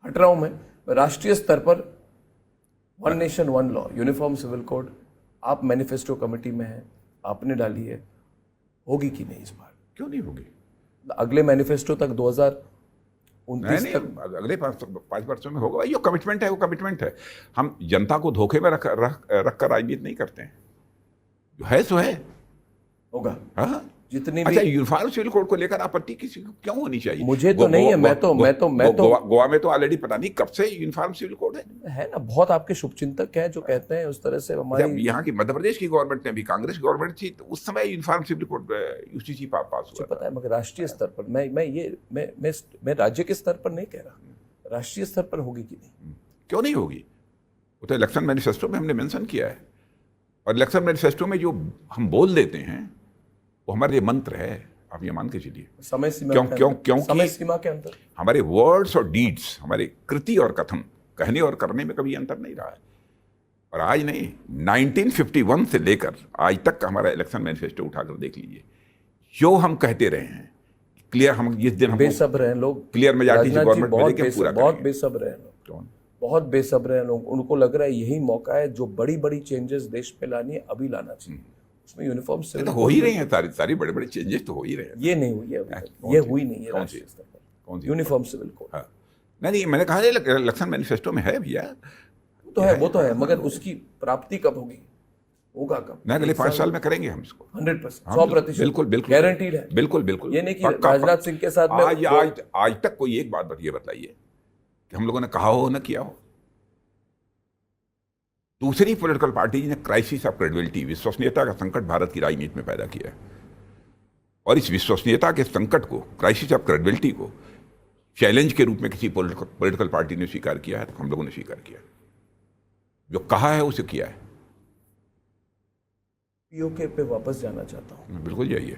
A: हट रहा हूं मैं, राष्ट्रीय स्तर पर 1 nation 1 law, uniform civil code, आप मैनिफेस्टो कमेटी में हैं, आपने डाली है, होगी कि नहीं इस बार?
B: क्यों नहीं होगी?
A: अगले मैनिफेस्टो तक 2029
B: नहीं,
A: तक
B: अगले 5 वर्षों में होगा। ये कमिटमेंट है, वो कमिटमेंट है। हम जनता को धोखे में रख कर राजनीति नहीं करते हैं, जो है सो है,
A: होगा।
B: हाँ।
A: जितनी
B: अच्छा,
A: भी
B: यूनिफॉर्म सिविल कोड को लेकर आपत्ति किसी को क्यों होनी चाहिए?
A: मुझे तो नहीं है, मैं तो
B: गोवा में तो ऑलरेडी पता नहीं कब से यूनिफॉर्म सिविल कोड है
A: ना। बहुत आपके शुभचिंतक हैं जो कहते हैं उस तरह से हमारी।
B: यहाँ की मध्य प्रदेश की गवर्नमेंट ने भी, कांग्रेस गवर्नमेंट थी, तो उस समय यूनिफॉर्म सिविल कोड यूसीसी पास हुआ।
A: पता है, मगर राष्ट्रीय स्तर पर मैं राज्य के स्तर पर नहीं कह रहा, राष्ट्रीय स्तर पर होगी कि नहीं?
B: क्यों नहीं होगी? वो तो इलेक्शन मैनिफेस्टो में हमने मेंशन किया है, और इलेक्शन मैनिफेस्टो में जो हम बोल देते हैं वो हमारे लिए मंत्र है, आप ये मान के चलिए।
A: समय सीमा
B: क्यों
A: समय सीमा के अंदर
B: हमारे वर्ड्स और डीड्स, हमारे कृति और कथन, कहने और करने में कभी अंतर नहीं रहा है। और आज नहीं, 1951 से लेकर आज तक का हमारा इलेक्शन मैनिफेस्टो उठाकर देख लीजिए, जो हम कहते रहे हैं, क्लियर, हम जिस दिन हम
A: बेसब्र हैं लोग,
B: क्लियर मेजॉरिटी से
A: राजनाथ जी
B: गवर्नमेंट मिलेगी, हम पूरा
A: बहुत
B: करेंगे।
A: बेसब्र हैं लोग,
B: कौन?
A: बहुत बेसब्र हैं लोग। उनको लग रहा है यही मौका है, जो बड़ी बड़ी चेंजेस देश में लानी है अभी लाना चाहिए। उसमें यूनिफॉर्म
B: ये
A: सिविल
B: तो हो ही रहे हैं, सारी सारी बड़े बड़े चेंजेस तो हो ही रहे हैं।
A: ये नहीं हुई है अभी तक,
B: कौन
A: ये
B: सी?
A: हुई नहीं है
B: कौन
A: राष्ट्रीय
B: सी?
A: स्तर पर।
B: कौन सी?
A: यूनिफॉर्म सिविल कोड
B: हाँ, नहीं मैंने कहा इलेक्शन मैनिफेस्टो में है भैया,
A: तो है, वो तो है, मगर उसकी प्राप्ति कब होगी, होगा कब?
B: नहीं अगले 5 साल में करेंगे हम इसको
A: 100%,
B: हाँ,
A: 100%,
B: बिल्कुल बिल्कुल
A: गारंटीड है।
B: बिल्कुल बिल्कुल।
A: ये नहीं कि
B: पक्का,
A: राजनाथ सिंह के साथ में
B: आज तक कोई एक बात ये बताइए कि हम लोगों ने कहा हो न किया हो। दूसरी पॉलिटिकल पार्टी ने क्राइसिस ऑफ क्रेडिबिलिटी, विश्वसनीयता का संकट भारत की राजनीति में पैदा किया है, और इस विश्वसनीयता के संकट को, क्राइसिस ऑफ क्रेडिबिलिटी को चैलेंज के रूप में किसी पॉलिटिकल पार्टी ने स्वीकार किया है तो हम लोगों ने स्वीकार किया। जो कहा है उसे किया है।
A: पीओके पे वापस जाना चाहता हूँ,
B: बिल्कुल जाइए,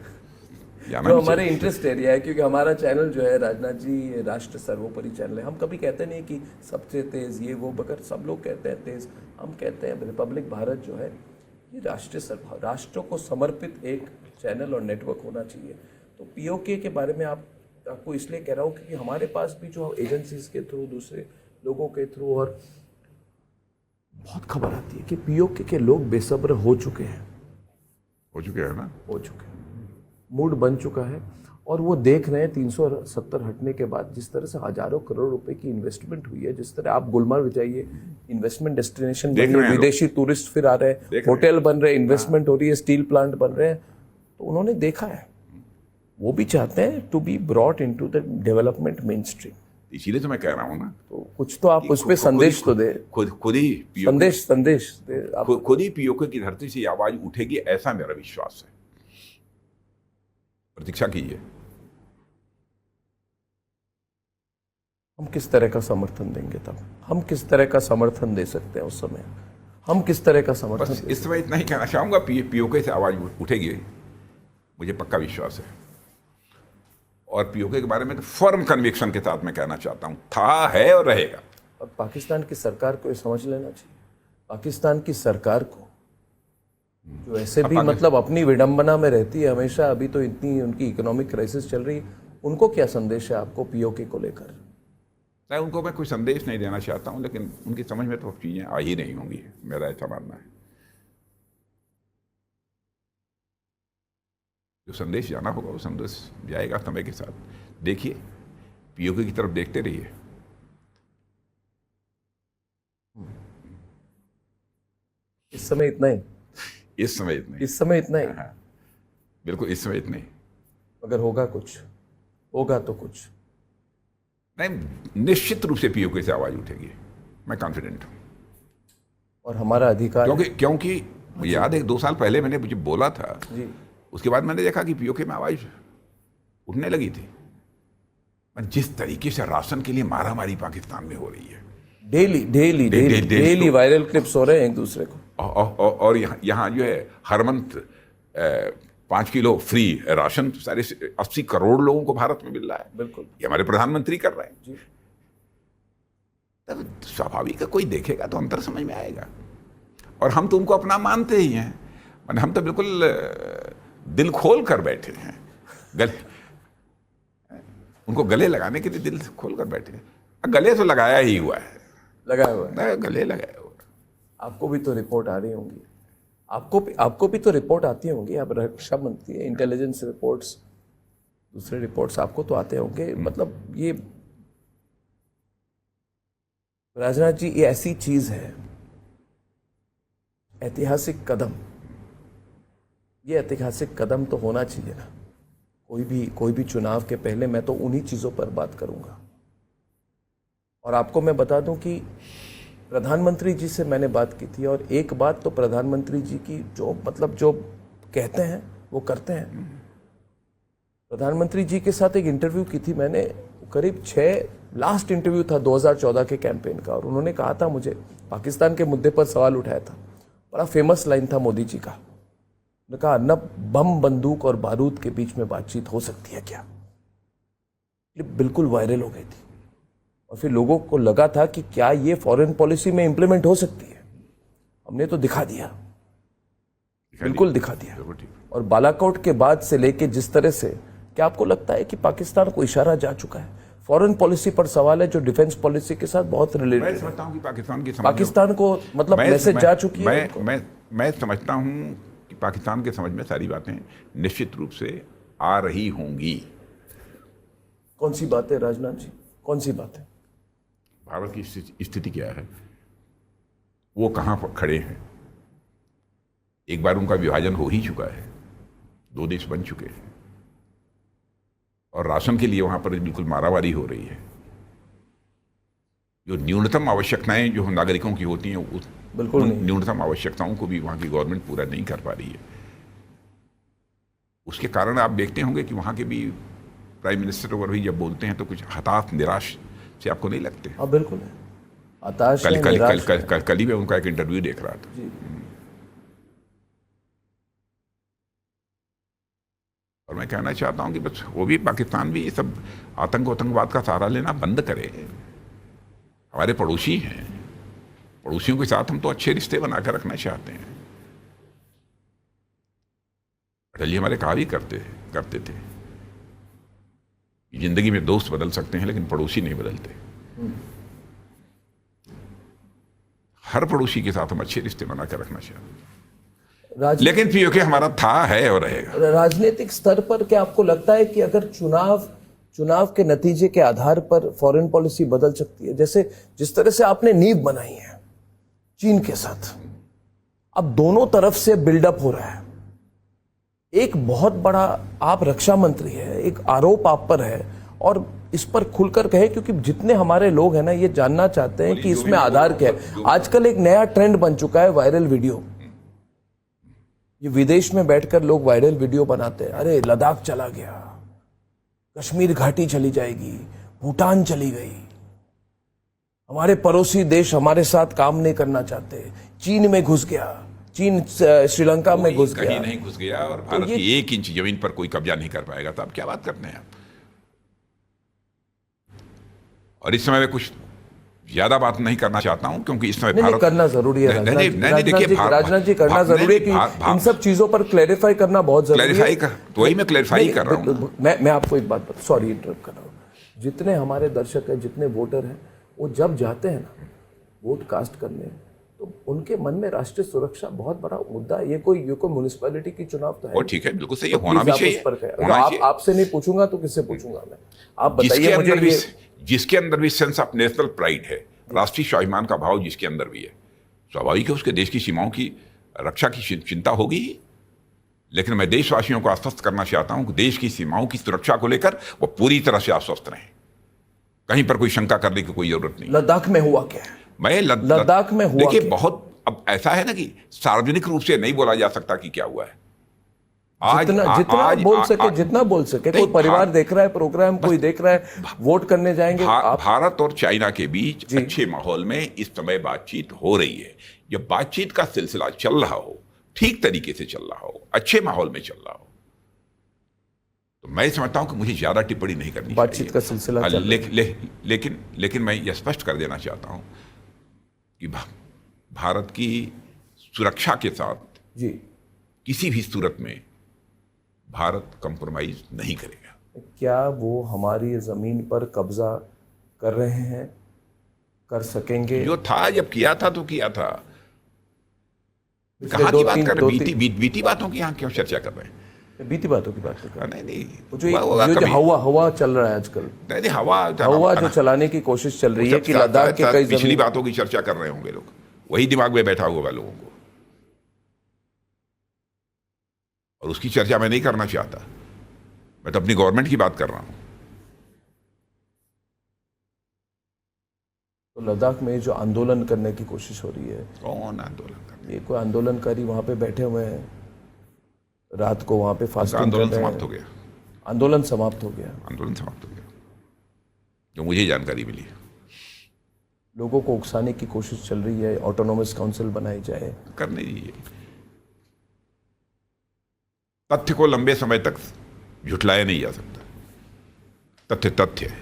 B: जाना
A: जो
B: भी
A: हमारे
B: चाहिए।
A: इंटरेस्ट एरिया है, क्योंकि हमारा चैनल जो है राजनाथ जी राष्ट्र सर्वोपरि चैनल है। हम कभी कहते नहीं कि सबसे तेज ये वो, मगर सब लोग कहते हैं तेज, हम कहते हैं रिपब्लिक भारत जो है ये राष्ट्र को समर्पित एक चैनल और नेटवर्क होना चाहिए। तो पीओके के बारे में आपको इसलिए कह रहा हूँ क्योंकि हमारे पास भी जो एजेंसीज के थ्रू, दूसरे लोगों के थ्रू, और बहुत खबर आती है कि पीओके के लोग बेसब्र हो चुके हैं,
B: हो चुके हैं ना,
A: हो चुके हैं, मूड बन चुका है, और वो देख रहे हैं 370 हटने के बाद जिस तरह से हजारों करोड़ रुपए की इन्वेस्टमेंट हुई है, जिस तरह आप गुलमर्ग जाइए, इन्वेस्टमेंट डेस्टिनेशन बन रही है, विदेशी टूरिस्ट फिर आ रहे हैं, होटल बन रहे हैं, इन्वेस्टमेंट हो रही है, स्टील प्लांट बन रहे हैं, तो उन्होंने देखा है, वो भी चाहते हैं to be brought into the development mainstream.
B: इसीलिए तो मैं कह रहा हूँ ना,
A: तो कुछ तो आप उस पर संदेश तो दे,
B: खुद ही
A: संदेश दे आप।
B: खुद ही पीओके की धरती से आवाज उठेगी, ऐसा मेरा विश्वास है। प्रतीक्षा कीजिए।
A: हम किस तरह का समर्थन देंगे तब, हम किस तरह का समर्थन दे सकते हैं उस समय, हम किस तरह का समर्थन
B: बस इस समय इतना ही कहना चाहूंगा, पीओके से आवाज उठेगी, मुझे पक्का विश्वास है। और पीओके के बारे में तो फर्म कन्विक्शन के साथ मैं कहना चाहता हूं, था, है और रहेगा।
A: और पाकिस्तान की सरकार को ये समझ लेना चाहिए, पाकिस्तान की सरकार को, जो ऐसे भी मतलब अपनी विडंबना में रहती है हमेशा, अभी तो इतनी उनकी इकोनॉमिक क्राइसिस चल रही है, उनको क्या संदेश है आपको पीओके को लेकर?
B: नहीं, उनको मैं कोई संदेश नहीं देना चाहता हूं, लेकिन उनकी समझ में तो चीजें आ ही नहीं होंगी, मेरा ऐसा मानना है। जो संदेश जाना होगा वो संदेश जाएगा समय के साथ। देखिए, पीओके की तरफ देखते रहिए।
A: इस समय इतना ही,
B: इस समय इतने,
A: इस समय इतना ही,
B: हाँ, बिल्कुल इस समय इतने।
A: अगर होगा कुछ, होगा तो कुछ
B: नहीं, निश्चित रूप से पीओके से आवाज उठेगी, मैं कॉन्फिडेंट हूं।
A: और हमारा अधिकार,
B: क्योंकि मुझे याद है 2 साल पहले मैंने मुझे बोला था
A: जी,
B: उसके बाद मैंने देखा कि पीओके में आवाज उठने लगी थी। जिस तरीके से राशन के लिए मारामारी पाकिस्तान में हो रही है, डेली
A: वायरल क्लिप्स हो रहे हैं एक दूसरे को,
B: और यहाँ जो है हर मंथ 5 किलो फ्री राशन सारे 80 करोड़ लोगों को भारत में मिल रहा है।
A: बिल्कुल,
B: ये हमारे प्रधानमंत्री कर रहे हैं
A: जी।
B: तब स्वाभाविक है, कोई देखेगा तो अंतर समझ में आएगा। और हम तो उनको अपना मानते ही हैं, माने हम तो बिल्कुल दिल खोल कर बैठे हैं, उनको गले लगाने के लिए दिल खोल कर बैठे हैं। गले तो लगाया ही हुआ है,
A: लगाया हुआ है,
B: गले लगाया हुआ है।
A: आपको भी तो रिपोर्ट आ रही होंगी, आपको भी तो रिपोर्ट आती होंगी, आप रक्षा मंत्री है, इंटेलिजेंस रिपोर्ट्स, दूसरे रिपोर्ट्स आपको तो आते होंगे। मतलब ये राजनाथ जी, ये ऐसी चीज है, ऐतिहासिक कदम, ये ऐतिहासिक कदम तो होना चाहिए ना। कोई भी चुनाव के पहले मैं तो उन्हीं चीजों पर बात करूंगा। और आपको मैं बता दूं कि प्रधानमंत्री जी से मैंने बात की थी, और एक बात तो प्रधानमंत्री जी की जो कहते हैं वो करते हैं। प्रधानमंत्री जी के साथ एक इंटरव्यू की थी मैंने, करीब 6 लास्ट इंटरव्यू था 2014 के कैंपेन का, और उन्होंने कहा था मुझे, पाकिस्तान के मुद्दे पर सवाल उठाया था, बड़ा फेमस लाइन था मोदी जी का, उन्होंने कहा न बम, बंदूक और बारूद के बीच में बातचीत हो सकती है क्या? ये बिल्कुल वायरल हो गई थी, और फिर लोगों को लगा था कि क्या ये फॉरेन पॉलिसी में इंप्लीमेंट हो सकती है। हमने तो दिखा दिया, बिल्कुल दिखा दिया। और बालाकोट के बाद से लेके जिस तरह से क्या आपको लगता है कि पाकिस्तान को इशारा जा चुका है? फॉरेन पॉलिसी पर सवाल है जो डिफेंस पॉलिसी के साथ बहुत रिलेटेड
B: मैं
A: है।
B: समझता हूँ कि
A: पाकिस्तान को मतलब मैसेज जा चुकी है उनको?
B: मैं समझता हूँ कि पाकिस्तान के समझ में सारी बातें निश्चित रूप से आ रही होंगी।
A: कौन सी बात है राजनाथ जी, कौन सी बात है?
B: भारत की स्थिति क्या है, वो कहाँ पर खड़े हैं। एक बार उनका विभाजन हो ही चुका है, 2 देश बन चुके हैं, और राशन के लिए वहाँ पर बिल्कुल मारामारी हो रही है। जो न्यूनतम आवश्यकताएं जो नागरिकों की होती हैं, उस
A: बिल्कुल नहीं।
B: न्यूनतम आवश्यकताओं को भी वहाँ की गवर्नमेंट पूरा नहीं कर पा रही है। उसके कारण आप देखते होंगे कि वहाँ के भी प्राइम मिनिस्टर और भी जब बोलते हैं तो कुछ हताश निराश से आपको नहीं लगते?
A: हाँ बिल्कुल है, हताश
B: कल
A: है,
B: कल
A: निराश
B: कल
A: है।
B: कल कल ही मैं उनका एक इंटरव्यू देख रहा था।
A: जी।
B: और मैं कहना चाहता हूं कि बस वो भी, पाकिस्तान भी ये सब आतंकवाद का सहारा लेना बंद करे। हमारे पड़ोसी हैं, पड़ोसियों के साथ हम तो अच्छे रिश्ते बनाकर रखना चाहते हैं। अटल जी हमारे कहा भी करते थे, जिंदगी में दोस्त बदल सकते हैं लेकिन पड़ोसी नहीं बदलते। हर पड़ोसी के साथ हम अच्छे रिश्ते बनाकर रखना चाहते हैं, लेकिन पीओके हमारा था, है और रहेगा।
A: राजनीतिक स्तर पर क्या आपको लगता है कि अगर चुनाव के नतीजे के आधार पर फॉरेन पॉलिसी बदल सकती है? जैसे जिस तरह से आपने नींव बनाई है चीन के साथ, अब दोनों तरफ से बिल्डअप हो रहा है। एक बहुत बड़ा, आप रक्षा मंत्री है, एक आरोप आप पर है, और इस पर खुलकर कहे, क्योंकि जितने हमारे लोग हैं ना ये जानना चाहते हैं कि इसमें आधार क्या है। आजकल एक नया ट्रेंड बन चुका है वायरल वीडियो। ये विदेश में बैठकर लोग वायरल वीडियो बनाते हैं, अरे लद्दाख चला गया, कश्मीर घाटी चली जाएगी, भूटान चली गई, हमारे पड़ोसी देश हमारे साथ काम नहीं करना चाहते, चीन में घुस गया, चीन श्रीलंका में घुस गया।
B: कहीं नहीं घुस गया, और भारत की 1 इंच जमीन पर कोई कब्जा नहीं कर पाएगा। तो आप क्या बात करते हैं आप? और इस समय में कुछ ज्यादा बात नहीं करना चाहता हूं, क्योंकि इस समय
A: भारत करना जरूरी है। राजनाथ जी करना जरूरी है कि इन सब चीजों पर क्लैरिफाई करना बहुत जरूरी है।
B: तो वही मैं क्लैरिफाई कर रहा हूं।
A: मैं आपको एक बात बता, सॉरी इंटरप्ट कर रहा हूं। जितने हमारे दर्शक हैं, जितने वोटर हैं, वो जब जाते हैं ना वोट कास्ट करने, तो उनके मन में राष्ट्रीय सुरक्षा बहुत बड़ा मुद्दा है। ये कोई म्युनिसिपैलिटी की चुनाव तो है।
B: और ठीक है, बिल्कुल सही, होना भी चाहिए।
A: आपसे नहीं पूछूंगा तो किससे पूछूंगा मैं? आप बताइए मुझे।
B: जिसके अंदर भी सेंस ऑफ नेशनल प्राइड है, राष्ट्रीय स्वाभिमान का भाव जिसके अंदर भी है, स्वाभाविक है उसके देश की सीमाओं की रक्षा की चिंता होगी ही। लेकिन मैं देशवासियों को आश्वस्त करना चाहता हूं कि देश की सीमाओं की सुरक्षा को लेकर वो पूरी तरह से आश्वस्त रहें। कहीं पर कोई शंका करने की कोई जरूरत नहीं।
A: लद्दाख में हुआ क्या है?
B: मैं
A: लद्दाख में हुआ, देखिए
B: बहुत, अब ऐसा है ना कि सार्वजनिक रूप से नहीं बोला जा सकता कि क्या हुआ है।
A: जितना बोल सके कोई परिवार देख रहा है प्रोग्राम, कोई देख रहा है, वोट करने जाएंगे।
B: भारत और चाइना के बीच अच्छे माहौल में इस समय बातचीत हो रही है। जब बातचीत का सिलसिला चल रहा हो, ठीक तरीके से चल रहा हो, अच्छे माहौल में चल रहा हो, तो मैं समझता हूं कि मुझे ज्यादा टिप्पणी नहीं करनी चाहिए।
A: बातचीत का सिलसिला
B: लेकिन मैं यह स्पष्ट कर देना चाहता हूं कि भारत की सुरक्षा के साथ
A: जी
B: किसी भी सूरत में भारत कंप्रोमाइज नहीं करेगा।
A: क्या वो हमारी जमीन पर कब्जा कर रहे हैं, कर सकेंगे?
B: जो था, जब किया था तो किया था। कहाँ की बात कर रहे हैं? बीती बातों की यहाँ क्यों चर्चा कर रहे हैं?
A: बीती बातों की बात कर रहे हैं।
B: नहीं,
A: जो हवा चल रहा है आजकल,
B: नहीं, हवा
A: जो चलाने की कोशिश चल रही है कि लद्दाख के कई
B: पिछली बातों की चर्चा कर रहे होंगे लोग, वही दिमाग में बैठा हुआ लोगों को, और उसकी चर्चा मैं नहीं करना चाहता। मैं तो अपनी गवर्नमेंट की बात कर रहा हूं।
A: तो लद्दाख में जो आंदोलन करने की कोशिश हो रही है,
B: कौन आंदोलन कर रही है?
A: ये कोई आंदोलनकारी वहां पे बैठे हुए हैं, रात को वहां पे फास्टिंग।
B: आंदोलन समाप्त हो गया।
A: आंदोलन समाप्त हो गया।
B: आंदोलन समाप्त हो गया, जो मुझे जानकारी मिली।
A: लोगों को उकसाने की कोशिश चल रही है, ऑटोनोमस काउंसिल बनाई जाए।
B: करने दीजिए। तथ्य को लंबे समय तक झुठलाया नहीं जा सकता। तथ्य तथ्य है,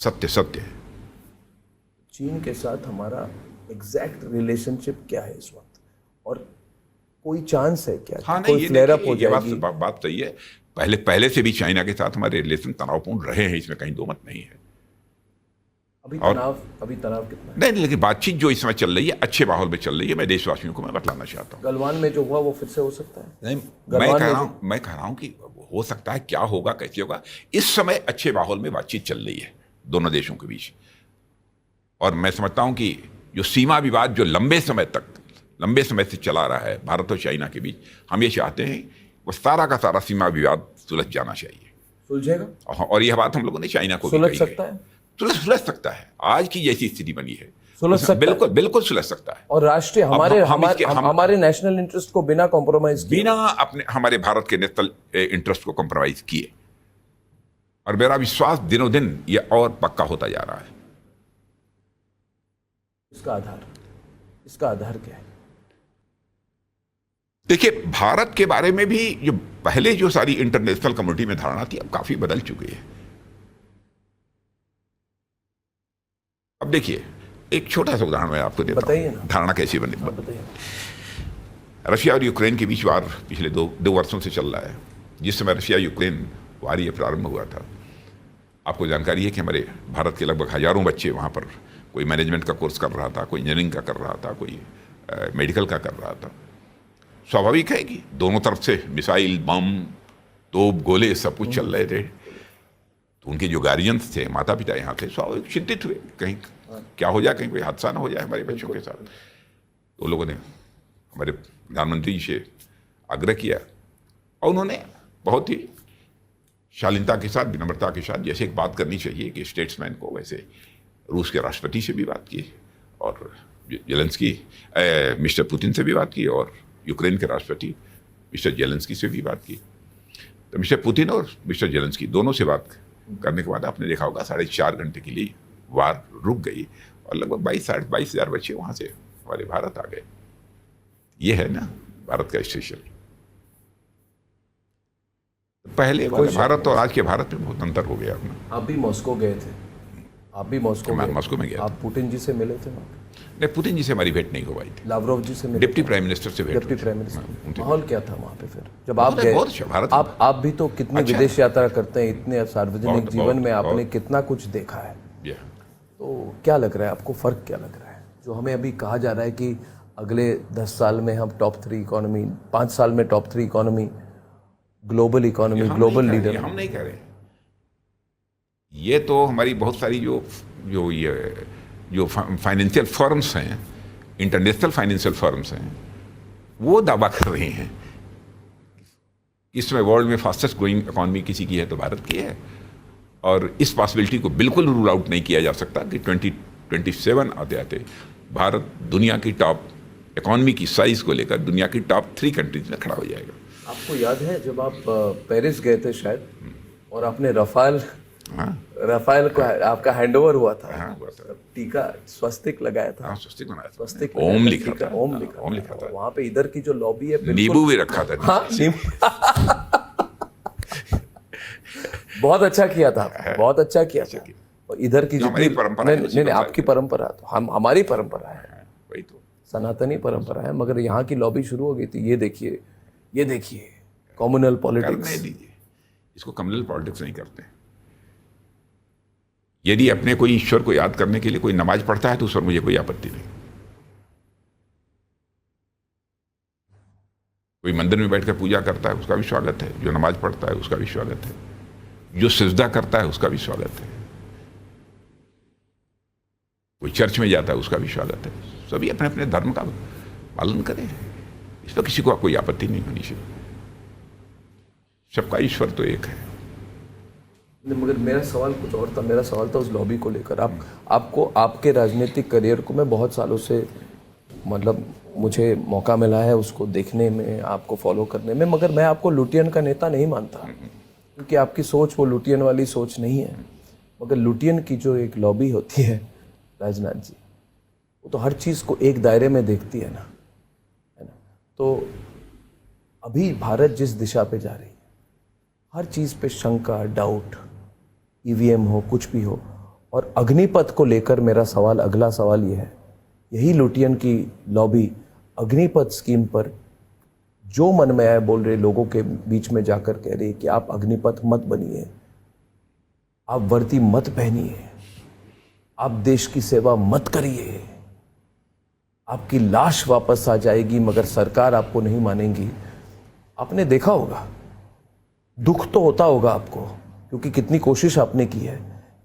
B: सत्य सत्य है।
A: चीन के साथ हमारा एग्जैक्ट रिलेशनशिप क्या है इस वक्त, और कोई चांस है क्या?
B: हाँ,
A: कोई फ्लेयर अप हो जाएगी?
B: बात सही है। पहले से भी चाइना के साथ हमारे रिलेशन तनावपूर्ण रहे हैं, इसमें कहीं दो मत नहीं है।
A: अभी तनाव कितना है?
B: नहीं, लेकिन बातचीत जो इस समय चल रही है अच्छे माहौल में चल रही है। मैं देशवासियों को मैं बतलाना चाहता हूँ,
A: गलवान में जो हुआ वो फिर से हो सकता है?
B: नहीं,
A: गलवान
B: मैं कह रहा हूँ कि हो सकता है, क्या होगा कैसे होगा। इस समय अच्छे माहौल में बातचीत चल रही है दोनों देशों के बीच, और मैं समझता हूँ कि जो सीमा विवाद जो लंबे समय से चला रहा है भारत और चाइना के बीच, हम ये चाहते हैं वो सारा का सारा सीमा विवाद सुलझ जाना चाहिए।
A: सुलझेगा?
B: और यह बात हम लोगों ने चाइना को
A: सुलझ सकता है?
B: सुलझ सकता है। आज की जैसी स्थिति बनी है
A: सुलझ सकता है?
B: बिल्कुल सुलझ सकता है।
A: और राष्ट्रीय हमारे नेशनल इंटरेस्ट को बिना कॉम्प्रोमाइज किए,
B: बिना अपने हमारे भारत के नेशनल इंटरेस्ट को कॉम्प्रोमाइज किए, और मेरा विश्वास दिनों दिन ये और पक्का होता जा रहा है।
A: इसका आधार क्या है?
B: देखिए, भारत के बारे में भी जो पहले जो सारी इंटरनेशनल कम्युनिटी में धारणा थी अब काफी बदल चुकी है। अब देखिए, एक छोटा सा उदाहरण मैं आपको देता हूं, धारणा कैसी बनी। रशिया और यूक्रेन के बीच वार पिछले दो वर्षों से चल रहा है। जिस समय रशिया यूक्रेन वार ये प्रारंभ हुआ था, आपको जानकारी है कि हमारे भारत के लगभग हजारों बच्चे वहाँ पर कोई मैनेजमेंट का कोर्स कर रहा था, कोई इंजीनियरिंग का कर रहा था, कोई मेडिकल का कर रहा था। स्वाभाविक है कि दोनों तरफ से मिसाइल, बम, तोप, गोले सब कुछ चल रहे थे। तो उनके जो गार्जियंस थे, माता पिता यहाँ थे, स्वाभाविक चिंतित हुए, कहीं क्या हो जाए, कहीं कोई हादसा ना हो जाए हमारे बच्चों के साथ। तो लोगों ने हमारे प्रधानमंत्री जी से आग्रह किया, और उन्होंने बहुत ही शालीनता के साथ, विनम्रता के साथ, जैसे एक बात करनी चाहिए कि स्टेट्समैन को, वैसे रूस के राष्ट्रपति से भी बात की, और जेलेंस्की मिस्टर पुतिन से भी बात की, और यूक्रेन के राष्ट्रपति मिस्टर जेलेंस्की से भी बात की। तो मिस्टर पुतिन और मिस्टर जेलेंस्की दोनों से बात करने के बाद आपने देखा होगा 4.5 घंटे के लिए वार रुक गई, और लगभग 22,000 बच्चे वहाँ से हमारे भारत आ गए। ये है ना भारत का स्टेशन। पहले भारत और आज के भारत में बहुत अंतर हो गया अपना।
A: आप भी मॉस्को गए थे?
B: मैं मॉस्को में गया।
A: आप पुतिन जी से मिले थे वहाँ?
B: नहीं, पुतिन जी से हमारी भेंट नहीं हो पाई थी।
A: लावरोव जी से मिले?
B: डिप्टी प्राइम मिनिस्टर से भेंट।
A: Deputy prime minister. माहौल क्या था वहाँ पे फिर जब आप गए?
B: बहुत अच्छा भारत।
A: आप भी तो कितनी विदेश यात्रा करते हैं, इतने सार्वजनिक जीवन में आपने कितना कुछ देखा है, तो क्या लग रहा है आपको, फर्क क्या लग रहा है? जो हमें अभी कहा जा रहा है कि अगले 10 साल में हम टॉप 3 इकोनॉमी, 5 साल में top 3 economy, global economy, global leader.
B: हम नहीं कह रहे, ये तो हमारी बहुत सारी जो फाइनेंशियल फर्म्स हैं, इंटरनेशनल फाइनेंशियल फर्म्स हैं, वो दावा कर रही हैं इस समय वर्ल्ड में फास्टेस्ट ग्रोइंग इकोनॉमी किसी की है तो भारत की है। और इस पॉसिबिलिटी को बिल्कुल रूल आउट नहीं किया जा सकता कि 2027 आते आते भारत दुनिया की टॉप इकोनॉमी की साइज को लेकर दुनिया की टॉप 3 कंट्रीज में खड़ा हो जाएगा।
A: आपको याद है जब आप पेरिस गए थे शायद, और आपने रफाल को आपका हैंडओवर हुआ था, टीका स्वस्तिक लगाया था,
B: स्वस्तिक बनाया था,
A: स्वस्तिक
B: ओम लिखा था,
A: ओम लिखा था। वहाँ पे इधर की जो लॉबी है,
B: नींबू भी रखा था।
A: बहुत अच्छा किया था, बहुत अच्छा किया था। और इधर की
B: हमारी परंपरा है,
A: नहीं, आपकी परंपरा तो हमारी परंपरा है,
B: वही तो
A: सनातनी परंपरा है, मगर यहाँ की लॉबी शुरू हो गई थी। ये देखिए कम्युनल पॉलिटिक्स।
B: इसको कम्युनल पॉलिटिक्स नहीं करते। यदि अपने कोई ईश्वर को याद करने के लिए कोई नमाज पढ़ता है तो उस पर मुझे कोई आपत्ति नहीं। कोई मंदिर में बैठकर पूजा करता है उसका भी स्वागत है, जो नमाज पढ़ता है उसका भी स्वागत है, जो सिजदा करता है उसका भी स्वागत है, कोई चर्च में जाता है उसका भी स्वागत है। सभी अपने अपने धर्म का पालन करें, इस पर किसी को कोई आपत्ति नहीं होनी चाहिए। सबका ईश्वर तो एक है।
A: मगर मेरा सवाल कुछ और था। मेरा सवाल था उस लॉबी को लेकर। आपको आपके राजनीतिक करियर को मैं बहुत सालों से, मतलब मुझे मौका मिला है उसको देखने में, आपको फॉलो करने में, मगर मैं आपको लुटियन का नेता नहीं मानता, क्योंकि आपकी सोच वो लुटियन वाली सोच नहीं है। मगर लुटियन की जो एक लॉबी होती है राजनाथ जी, वो तो हर चीज़ को एक दायरे में देखती है ना। तो अभी भारत जिस दिशा पे जा रही है, हर चीज़ पे शंका, डाउट, ईवीएम हो, कुछ भी हो। और अग्निपथ को लेकर मेरा सवाल, अगला सवाल ये है, यही लुटियन की लॉबी अग्निपथ स्कीम पर जो मन में आए बोल रहे, लोगों के बीच में जाकर कह रही कि आप अग्निपथ मत बनिए, आप वर्दी मत पहनिए, आप देश की सेवा मत करिए, आपकी लाश वापस आ जाएगी मगर सरकार आपको नहीं मानेगी। आपने देखा होगा, दुख तो होता होगा आपको, क्योंकि कितनी कोशिश आपने की है।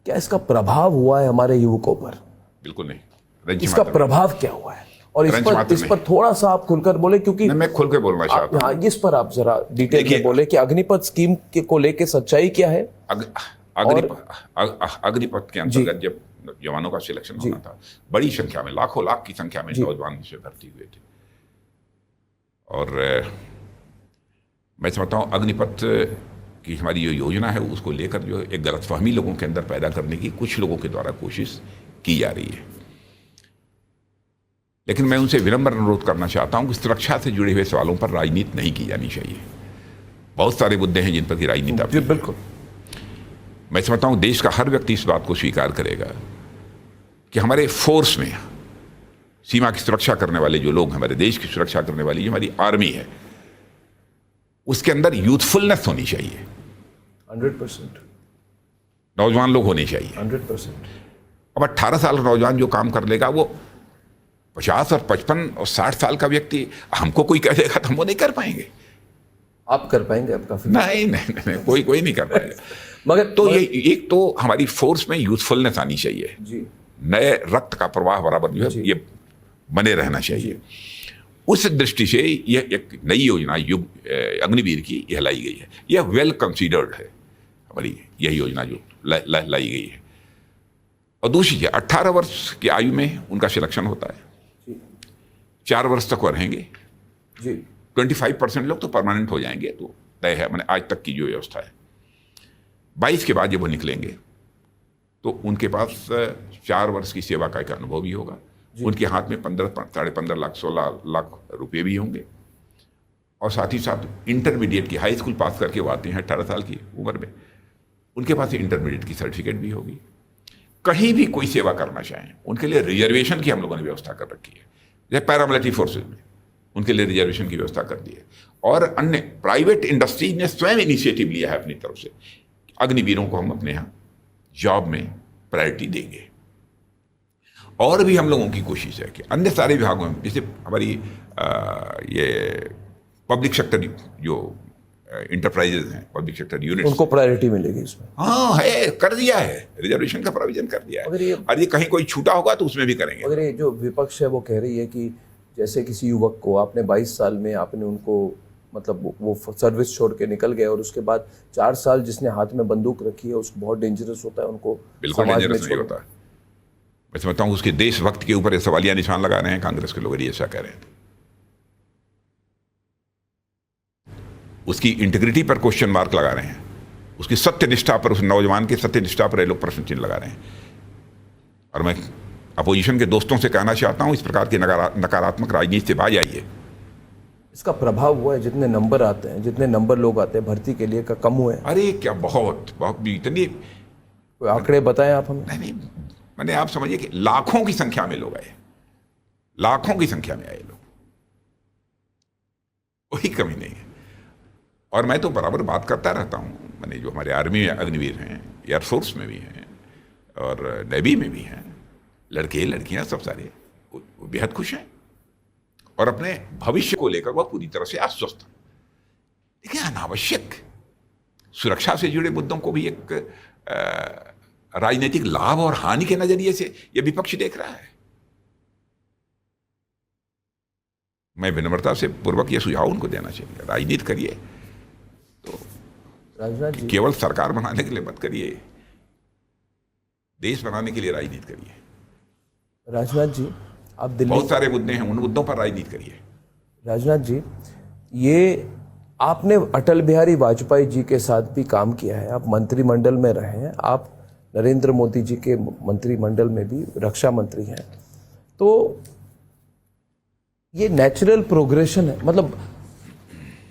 A: क्या इसका प्रभाव हुआ है हमारे युवकों पर?
B: बिल्कुल नहीं।
A: इसका प्रभाव क्या हुआ है? और इस पर थोड़ा सा आप खुलकर बोले, क्योंकि
B: मैं खुल के बोलना चाहता हूँ।
A: हाँ, इस पर आप जरा डिटेल में बोले कि अग्निपथ स्कीम को लेके सच्चाई क्या है।
B: अग्निपथ के अंतर्गत जब जवानों का सिलेक्शन होना था, बड़ी संख्या में, लाखों लाख की संख्या में नौजवान इसमें भर्ती हुए थे। और मैं समझता हूँ अग्निपथ की हमारी जो योजना है उसको लेकर जो एक गलतफहमी लोगों के अंदर पैदा करने की कुछ लोगों के द्वारा कोशिश की जा रही है। लेकिन मैं उनसे विनम्र अनुरोध करना चाहता हूं कि सुरक्षा से जुड़े हुए सवालों पर राजनीति नहीं की जानी चाहिए। बहुत सारे मुद्दे हैं जिन पर की राजनीति आप
A: बिल्कुल।
B: मैं समझता हूं देश का हर व्यक्ति इस बात को स्वीकार करेगा कि हमारे फोर्स में सीमा की सुरक्षा करने वाले जो लोग, हमारे देश की सुरक्षा करने वाली जो हमारी आर्मी है, उसके अंदर यूथफुलनेस होनी चाहिए।
A: 100%
B: नौजवान लोग होने चाहिए।
A: 100%।
B: अब 18 साल का नौजवान जो काम कर लेगा, वो 50 और 55 और 60 साल का व्यक्ति हमको कोई कह देगा तो हम वो नहीं कर पाएंगे।
A: आप कर पाएंगे? आप काफी
B: नहीं, कोई नहीं कर पाएगा।
A: मगर
B: ये एक तो हमारी फोर्स में यूथफुलनेस आनी चाहिए
A: जी,
B: नए रक्त का प्रवाह बराबर जो है ये बने रहना चाहिए। उस दृष्टि से यह एक नई योजना अग्निवीर की यह लाई गई है। यह वेल कंसीडर्ड है हमारी यह योजना जो लाई गई है। और दूसरी चीज, 18 वर्ष की आयु में उनका सिलेक्शन होता है, 4 वर्ष तक वो रहेंगे
A: जी।
B: 25% लोग तो परमानेंट हो जाएंगे, तो तय है। मैंने आज तक की जो व्यवस्था है, 22 के बाद जब वो निकलेंगे तो उनके पास 4 वर्ष की सेवा का एक अनुभव भी होगा। उनके हाथ में 15.5 लाख 16 लाख रुपए भी होंगे। और साथ ही साथ इंटरमीडिएट की, हाई स्कूल पास करके वो आते हैं 18 साल की उम्र में, उनके पास इंटरमीडिएट की सर्टिफिकेट भी होगी। कहीं भी कोई सेवा करना चाहें उनके लिए रिजर्वेशन की हम लोगों ने व्यवस्था कर रखी है। जैसे पैरामिलिट्री फोर्सेज में उनके लिए रिजर्वेशन की व्यवस्था कर दी है। और अन्य प्राइवेट इंडस्ट्रीज ने स्वयं इनिशिएटिव लिया है अपनी तरफ से, अग्निवीरों को हम अपने यहाँ जॉब में प्रायोरिटी देंगे। और भी हम लोगों की कोशिश है कि अन्य सारे विभागों में, जैसे हमारी ये पब्लिक सेक्टर जो इंटरप्राइजेज हैं, पब्लिक सेक्टर यूनिट,
A: उनको प्रायोरिटी मिलेगी इसमें।
B: हाँ है, कर दिया है, रिजर्वेशन का प्रोविजन कर दिया है। और ये कहीं कोई छूटा होगा तो उसमें भी करेंगे।
A: अगर ये जो विपक्ष है वो कह रही है कि जैसे किसी युवक को आपने 22 साल में आपने उनको, मतलब वो सर्विस छोड़ के निकल गए और उसके बाद 4 साल जिसने हाथ में बंदूक रखी है उसको बहुत डेंजरस होता है, उनको
B: बिल्कुल डेंजरस नहीं होता। मैं समझता हूँ उसके देशभक्त के ऊपर सवालिया निशान लगा रहे हैं कांग्रेस के लोग, ये ऐसा कह रहे हैं। उसकी इंटीग्रिटी पर क्वेश्चन मार्क लगा रहे हैं, उसकी सत्यनिष्ठा पर, उस नौजवान की सत्यनिष्ठा पर ये लोग प्रश्न चिन्ह लगा रहे हैं। और मैं अपोजिशन के दोस्तों से कहना चाहता हूं, इस प्रकार की नकारात्मक राजनीति से बाज आइए।
A: इसका प्रभाव हुआ है, जितने नंबर आते हैं, जितने नंबर लोग आते हैं भर्ती के लिए, का कम हुआ है?
B: अरे क्या, बहुत बहुत इतनी,
A: कोई आंकड़े बताएं आप हमें।
B: नहीं, मैंने, आप समझिए कि लाखों की संख्या में लोग आए, लाखों की संख्या में आए लोग, कोई कमी नहीं है। और मैं तो बराबर बात करता रहता हूँ, मैंने जो हमारे आर्मी में अग्निवीर हैं, एयरफोर्स में भी हैं और नेवी में भी हैं, लड़के लड़कियां सब सारे वो बेहद खुश हैं और अपने भविष्य को लेकर वह पूरी तरह से आश्वस्त हैं। देखिए, अनावश्यक सुरक्षा से जुड़े मुद्दों को भी एक राजनीतिक लाभ और हानि के नजरिए से यह विपक्ष देख रहा है। मैं विनम्रता से पूर्वक यह सुझाव उनको देना चाहिए, राजनीति करिए तो
A: राजनाथ जी,
B: केवल सरकार बनाने के लिए मत करिए, देश बनाने के लिए राजनीति करिए।
A: राजनाथ जी, आप दिल्ली,
B: बहुत सारे मुद्दे हैं, उन मुद्दों पर राजनीति करिए।
A: राजनाथ जी, ये आपने अटल बिहारी वाजपेयी जी के साथ भी काम किया है, आप मंत्रिमंडल में रहे हैं, आप नरेंद्र मोदी जी के मंत्रिमंडल में भी रक्षा मंत्री हैं, तो ये नेचुरल प्रोग्रेशन है। मतलब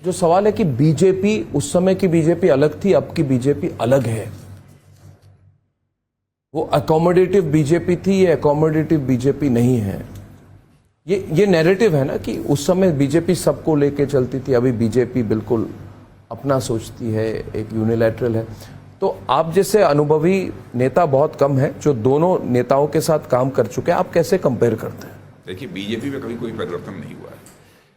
A: जो सवाल है कि बीजेपी, उस समय की बीजेपी अलग थी, अब की बीजेपी अलग है। वो अकोमोडेटिव बीजेपी थी, ये अकोमोडेटिव बीजेपी नहीं है। ये नैरेटिव है ना कि उस समय बीजेपी सबको लेके चलती थी, अभी बीजेपी बिल्कुल अपना सोचती है, एक यूनिलैटरल है। तो आप जैसे अनुभवी नेता बहुत कम है जो दोनों नेताओं के साथ काम कर चुके हैं, आप कैसे कंपेयर करते हैं?
B: देखिए, बीजेपी में कभी कोई परिवर्तन नहीं हुआ है।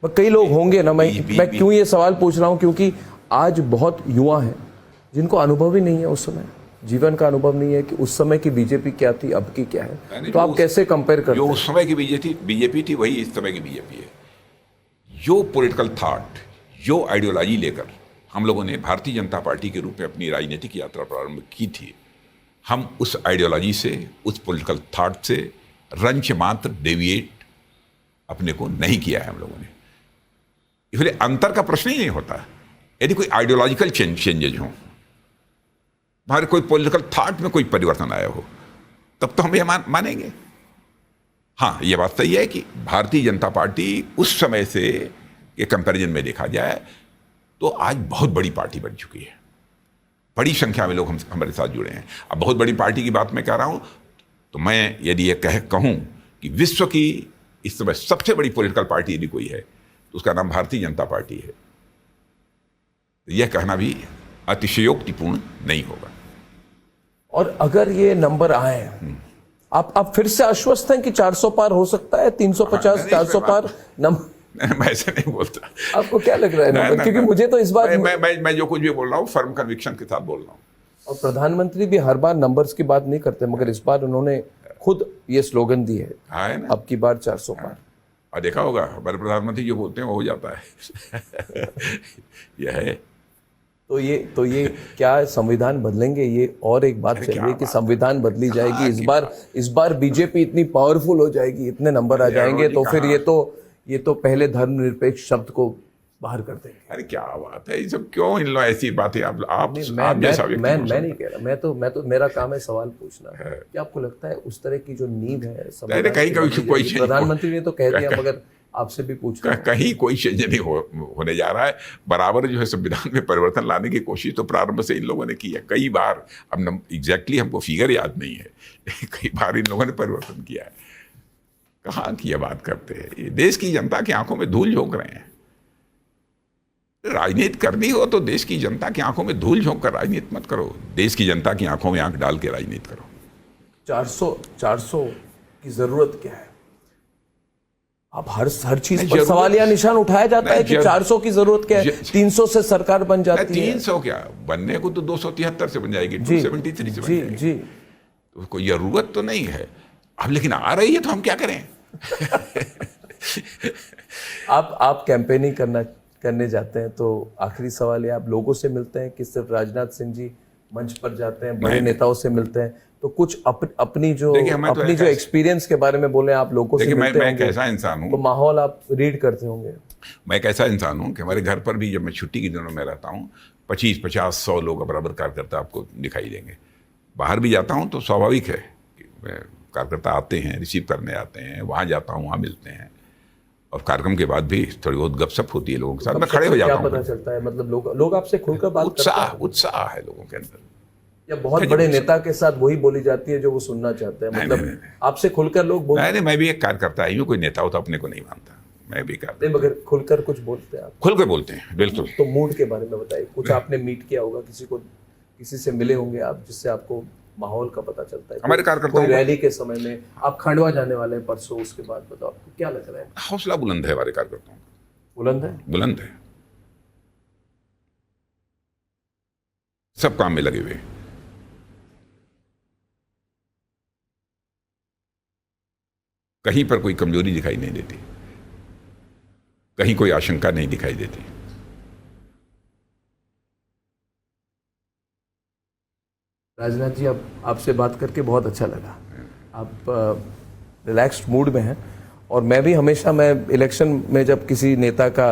A: पर कई लोग होंगे ना, मैं क्यों ये सवाल पूछ रहा हूं, क्योंकि आज बहुत युवा हैं जिनको अनुभव ही नहीं है, उस समय जीवन का अनुभव नहीं है कि उस समय की बीजेपी क्या थी, अब की क्या है। तो आप कैसे कंपेयर करते हैं?
B: जो उस समय की बीजेपी थी वही इस समय की बीजेपी है। जो पॉलिटिकल थॉट, जो आइडियोलॉजी लेकर हम लोगों ने भारतीय जनता पार्टी के रूप में अपनी राजनीतिक यात्रा प्रारंभ की थी, हम उस आइडियोलॉजी से, उस पॉलिटिकल थॉट से रंच मात्र डेविएट अपने को नहीं किया है हम लोगों ने। इसलिए अंतर का प्रश्न ही नहीं होता। यदि कोई आइडियोलॉजिकल चेंजेज हो, हमारे कोई पॉलिटिकल थॉट में कोई परिवर्तन आया हो, तब तो हम ये मानेंगे। हाँ, ये बात सही है कि भारतीय जनता पार्टी उस समय से के कंपैरिजन में देखा जाए तो आज बहुत बड़ी पार्टी बन चुकी है। बड़ी संख्या में लोग हमारे साथ जुड़े हैं। अब बहुत बड़ी पार्टी की बात मैं कह रहा हूं, तो मैं यदि ये कहूं कि विश्व की इस समय सबसे बड़ी पॉलिटिकल पार्टी यदि कोई है तो उसका नाम भारतीय जनता पार्टी है। यह कहना भी अतिशयोक्तिपूर्ण नहीं होगा।
A: और अगर ये नंबर आए, आप फिर से आश्वस्त हैं कि 400 पार हो सकता है, 350 400 पार नंबर?
B: मैं ऐसे नहीं बोलता।
A: आपको क्या लग रहा है नंबर? क्योंकि मुझे तो इस बार
B: मैं जो कुछ भी बोल रहा हूँ फर्म कन्विक्शन के साथ बोल रहा हूँ।
A: और प्रधानमंत्री भी हर बार नंबर्स की बात नहीं करते, मगर इस बार उन्होंने खुद ये स्लोगन दी है, अब की बार 400 पार।
B: और देखा होगा हमारे प्रधानमंत्री जो बोलते हैं वो हो जाता है। यह है।
A: तो ये क्या संविधान बदलेंगे? ये और एक बात चल रही है कि संविधान बदली जाएगी इस बार बीजेपी इतनी पावरफुल हो जाएगी, इतने नंबर आ जाएंगे, तो फिर ये तो पहले धर्मनिरपेक्ष शब्द को बाहर कर देंगे।
B: अरे क्या बात है, ये सब क्यों इन लोग ऐसी बातें आप जैसा व्यक्ति
A: मैं नहीं कह रहा, मैं तो मेरा काम है सवाल पूछना। क्या आपको लगता है उस तरह की जो नींव है
B: कहीं
A: प्रधानमंत्री ने तो कह दिया, मगर आपसे भी पूछ रहा हूं,
B: कहीं कोई चेंज नहीं होने जा रहा है। बराबर जो है संविधान में परिवर्तन लाने की कोशिश तो प्रारंभ से इन लोगों ने की है कई बार। अब एग्जैक्टली हमको फिगर याद नहीं है, कई बार इन लोगों ने परिवर्तन किया है। कहाँ की बात करते हैं, ये देश की जनता की आंखों में धूल झोंक रहे हैं। राजनीति करनी हो तो देश की जनता की आंखों में धूल झोंक कर राजनीति मत करो, देश की जनता की आंखों में आंख डाल के राजनीति करो।
A: 400 की जरूरत क्या है? अब हर चीज पर सवालिया निशान उठाया जाता है कि 400 की जरूरत क्या है, 300 से सरकार बन जाती है।
B: 300 क्या बनने को तो 273 से बन जाएगी, 273 से बन जाएगी।
A: जी,
B: तो कोई जरूरत तो नहीं है अब, लेकिन आ रही है तो हम क्या करें।
A: आप कैंपेनिंग करने जाते हैं तो आखिरी सवाल ये, आप लोगों से मिलते हैं कि सिर्फ राजनाथ सिंह जी मंच पर जाते हैं, बड़े नेताओं से मिलते हैं? तो कुछ अपनी जो एक्सपीरियंस के बारे में बोले, आप लोगों से मिलते हैं।
B: मैं कैसा इंसान हूँ,
A: तो माहौल आप रीड करते होंगे।
B: मैं कैसा इंसान हूँ कि हमारे घर पर भी जब मैं छुट्टी के दिनों में रहता हूँ 25, 50, 100 लोग बराबर कार्यकर्ता आपको दिखाई देंगे। बाहर भी जाता हूँ तो स्वाभाविक है कि कार्यकर्ता आते हैं, रिसीव करने आते हैं, वहाँ जाता हूँ, वहाँ मिलते हैं, और कार्यक्रम के बाद भी थोड़ी बहुत गपशप होती है लोगों के साथ, मैं खड़े हो जाता हूँ।
A: क्या पता चलता है, मतलब लोग आपसे खुलकर बात करते हैं?
B: उत्साह है लोगों के अंदर।
A: या बहुत बड़े नेता के साथ वही बोली जाती है जो वो सुनना चाहते हैं, मतलब आपसे खुलकर लोग बोलते हैं?
B: मैं भी एक कार्यकर्ता ही हूँ, कोई नेता हो तो अपने को नहीं मानता, मैं भी करता
A: नहीं, मगर खुलकर कुछ बोलते हैं आप?
B: खुलकर बोलते हैं, बिल्कुल।
A: तो मूड के बारे में बताइए, कुछ आपने मीट किया होगा, किसी से मिले होंगे आप जिससे आपको माहौल का पता चलता है?
B: हमारे कार्यकर्ताओं
A: रैली के समय में आप खंडवा जाने वाले हैं परसों, उसके बाद बताओ आपको क्या लग रहा है?
B: हौसला बुलंद है हमारे कार्यकर्ताओं का। बुलंद है, सब काम में लगे हुए। कहीं पर कोई कमजोरी दिखाई नहीं देती, कहीं कोई आशंका नहीं दिखाई देती।
A: राजनाथ जी, अब आपसे बात करके बहुत अच्छा लगा। आप रिलैक्स्ड मूड में हैं, और मैं भी हमेशा, मैं इलेक्शन में जब किसी नेता का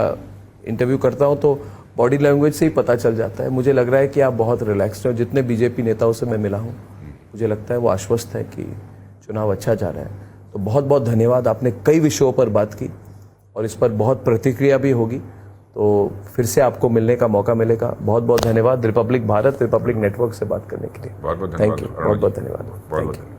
A: इंटरव्यू करता हूं तो बॉडी लैंग्वेज से ही पता चल जाता है। मुझे लग रहा है कि आप बहुत रिलैक्स्ड हैं। जितने बीजेपी नेताओं से मैं मिला हूं, मुझे लगता है वो आश्वस्त है कि चुनाव अच्छा जा रहा है। तो बहुत बहुत धन्यवाद, आपने कई विषयों पर बात की और इस पर बहुत प्रतिक्रिया भी होगी, तो फिर से आपको मिलने का मौका मिलेगा। बहुत बहुत धन्यवाद रिपब्लिक भारत, रिपब्लिक नेटवर्क से बात करने के लिए।
B: बहुत बहुत
A: थैंक यू, बहुत बहुत धन्यवाद।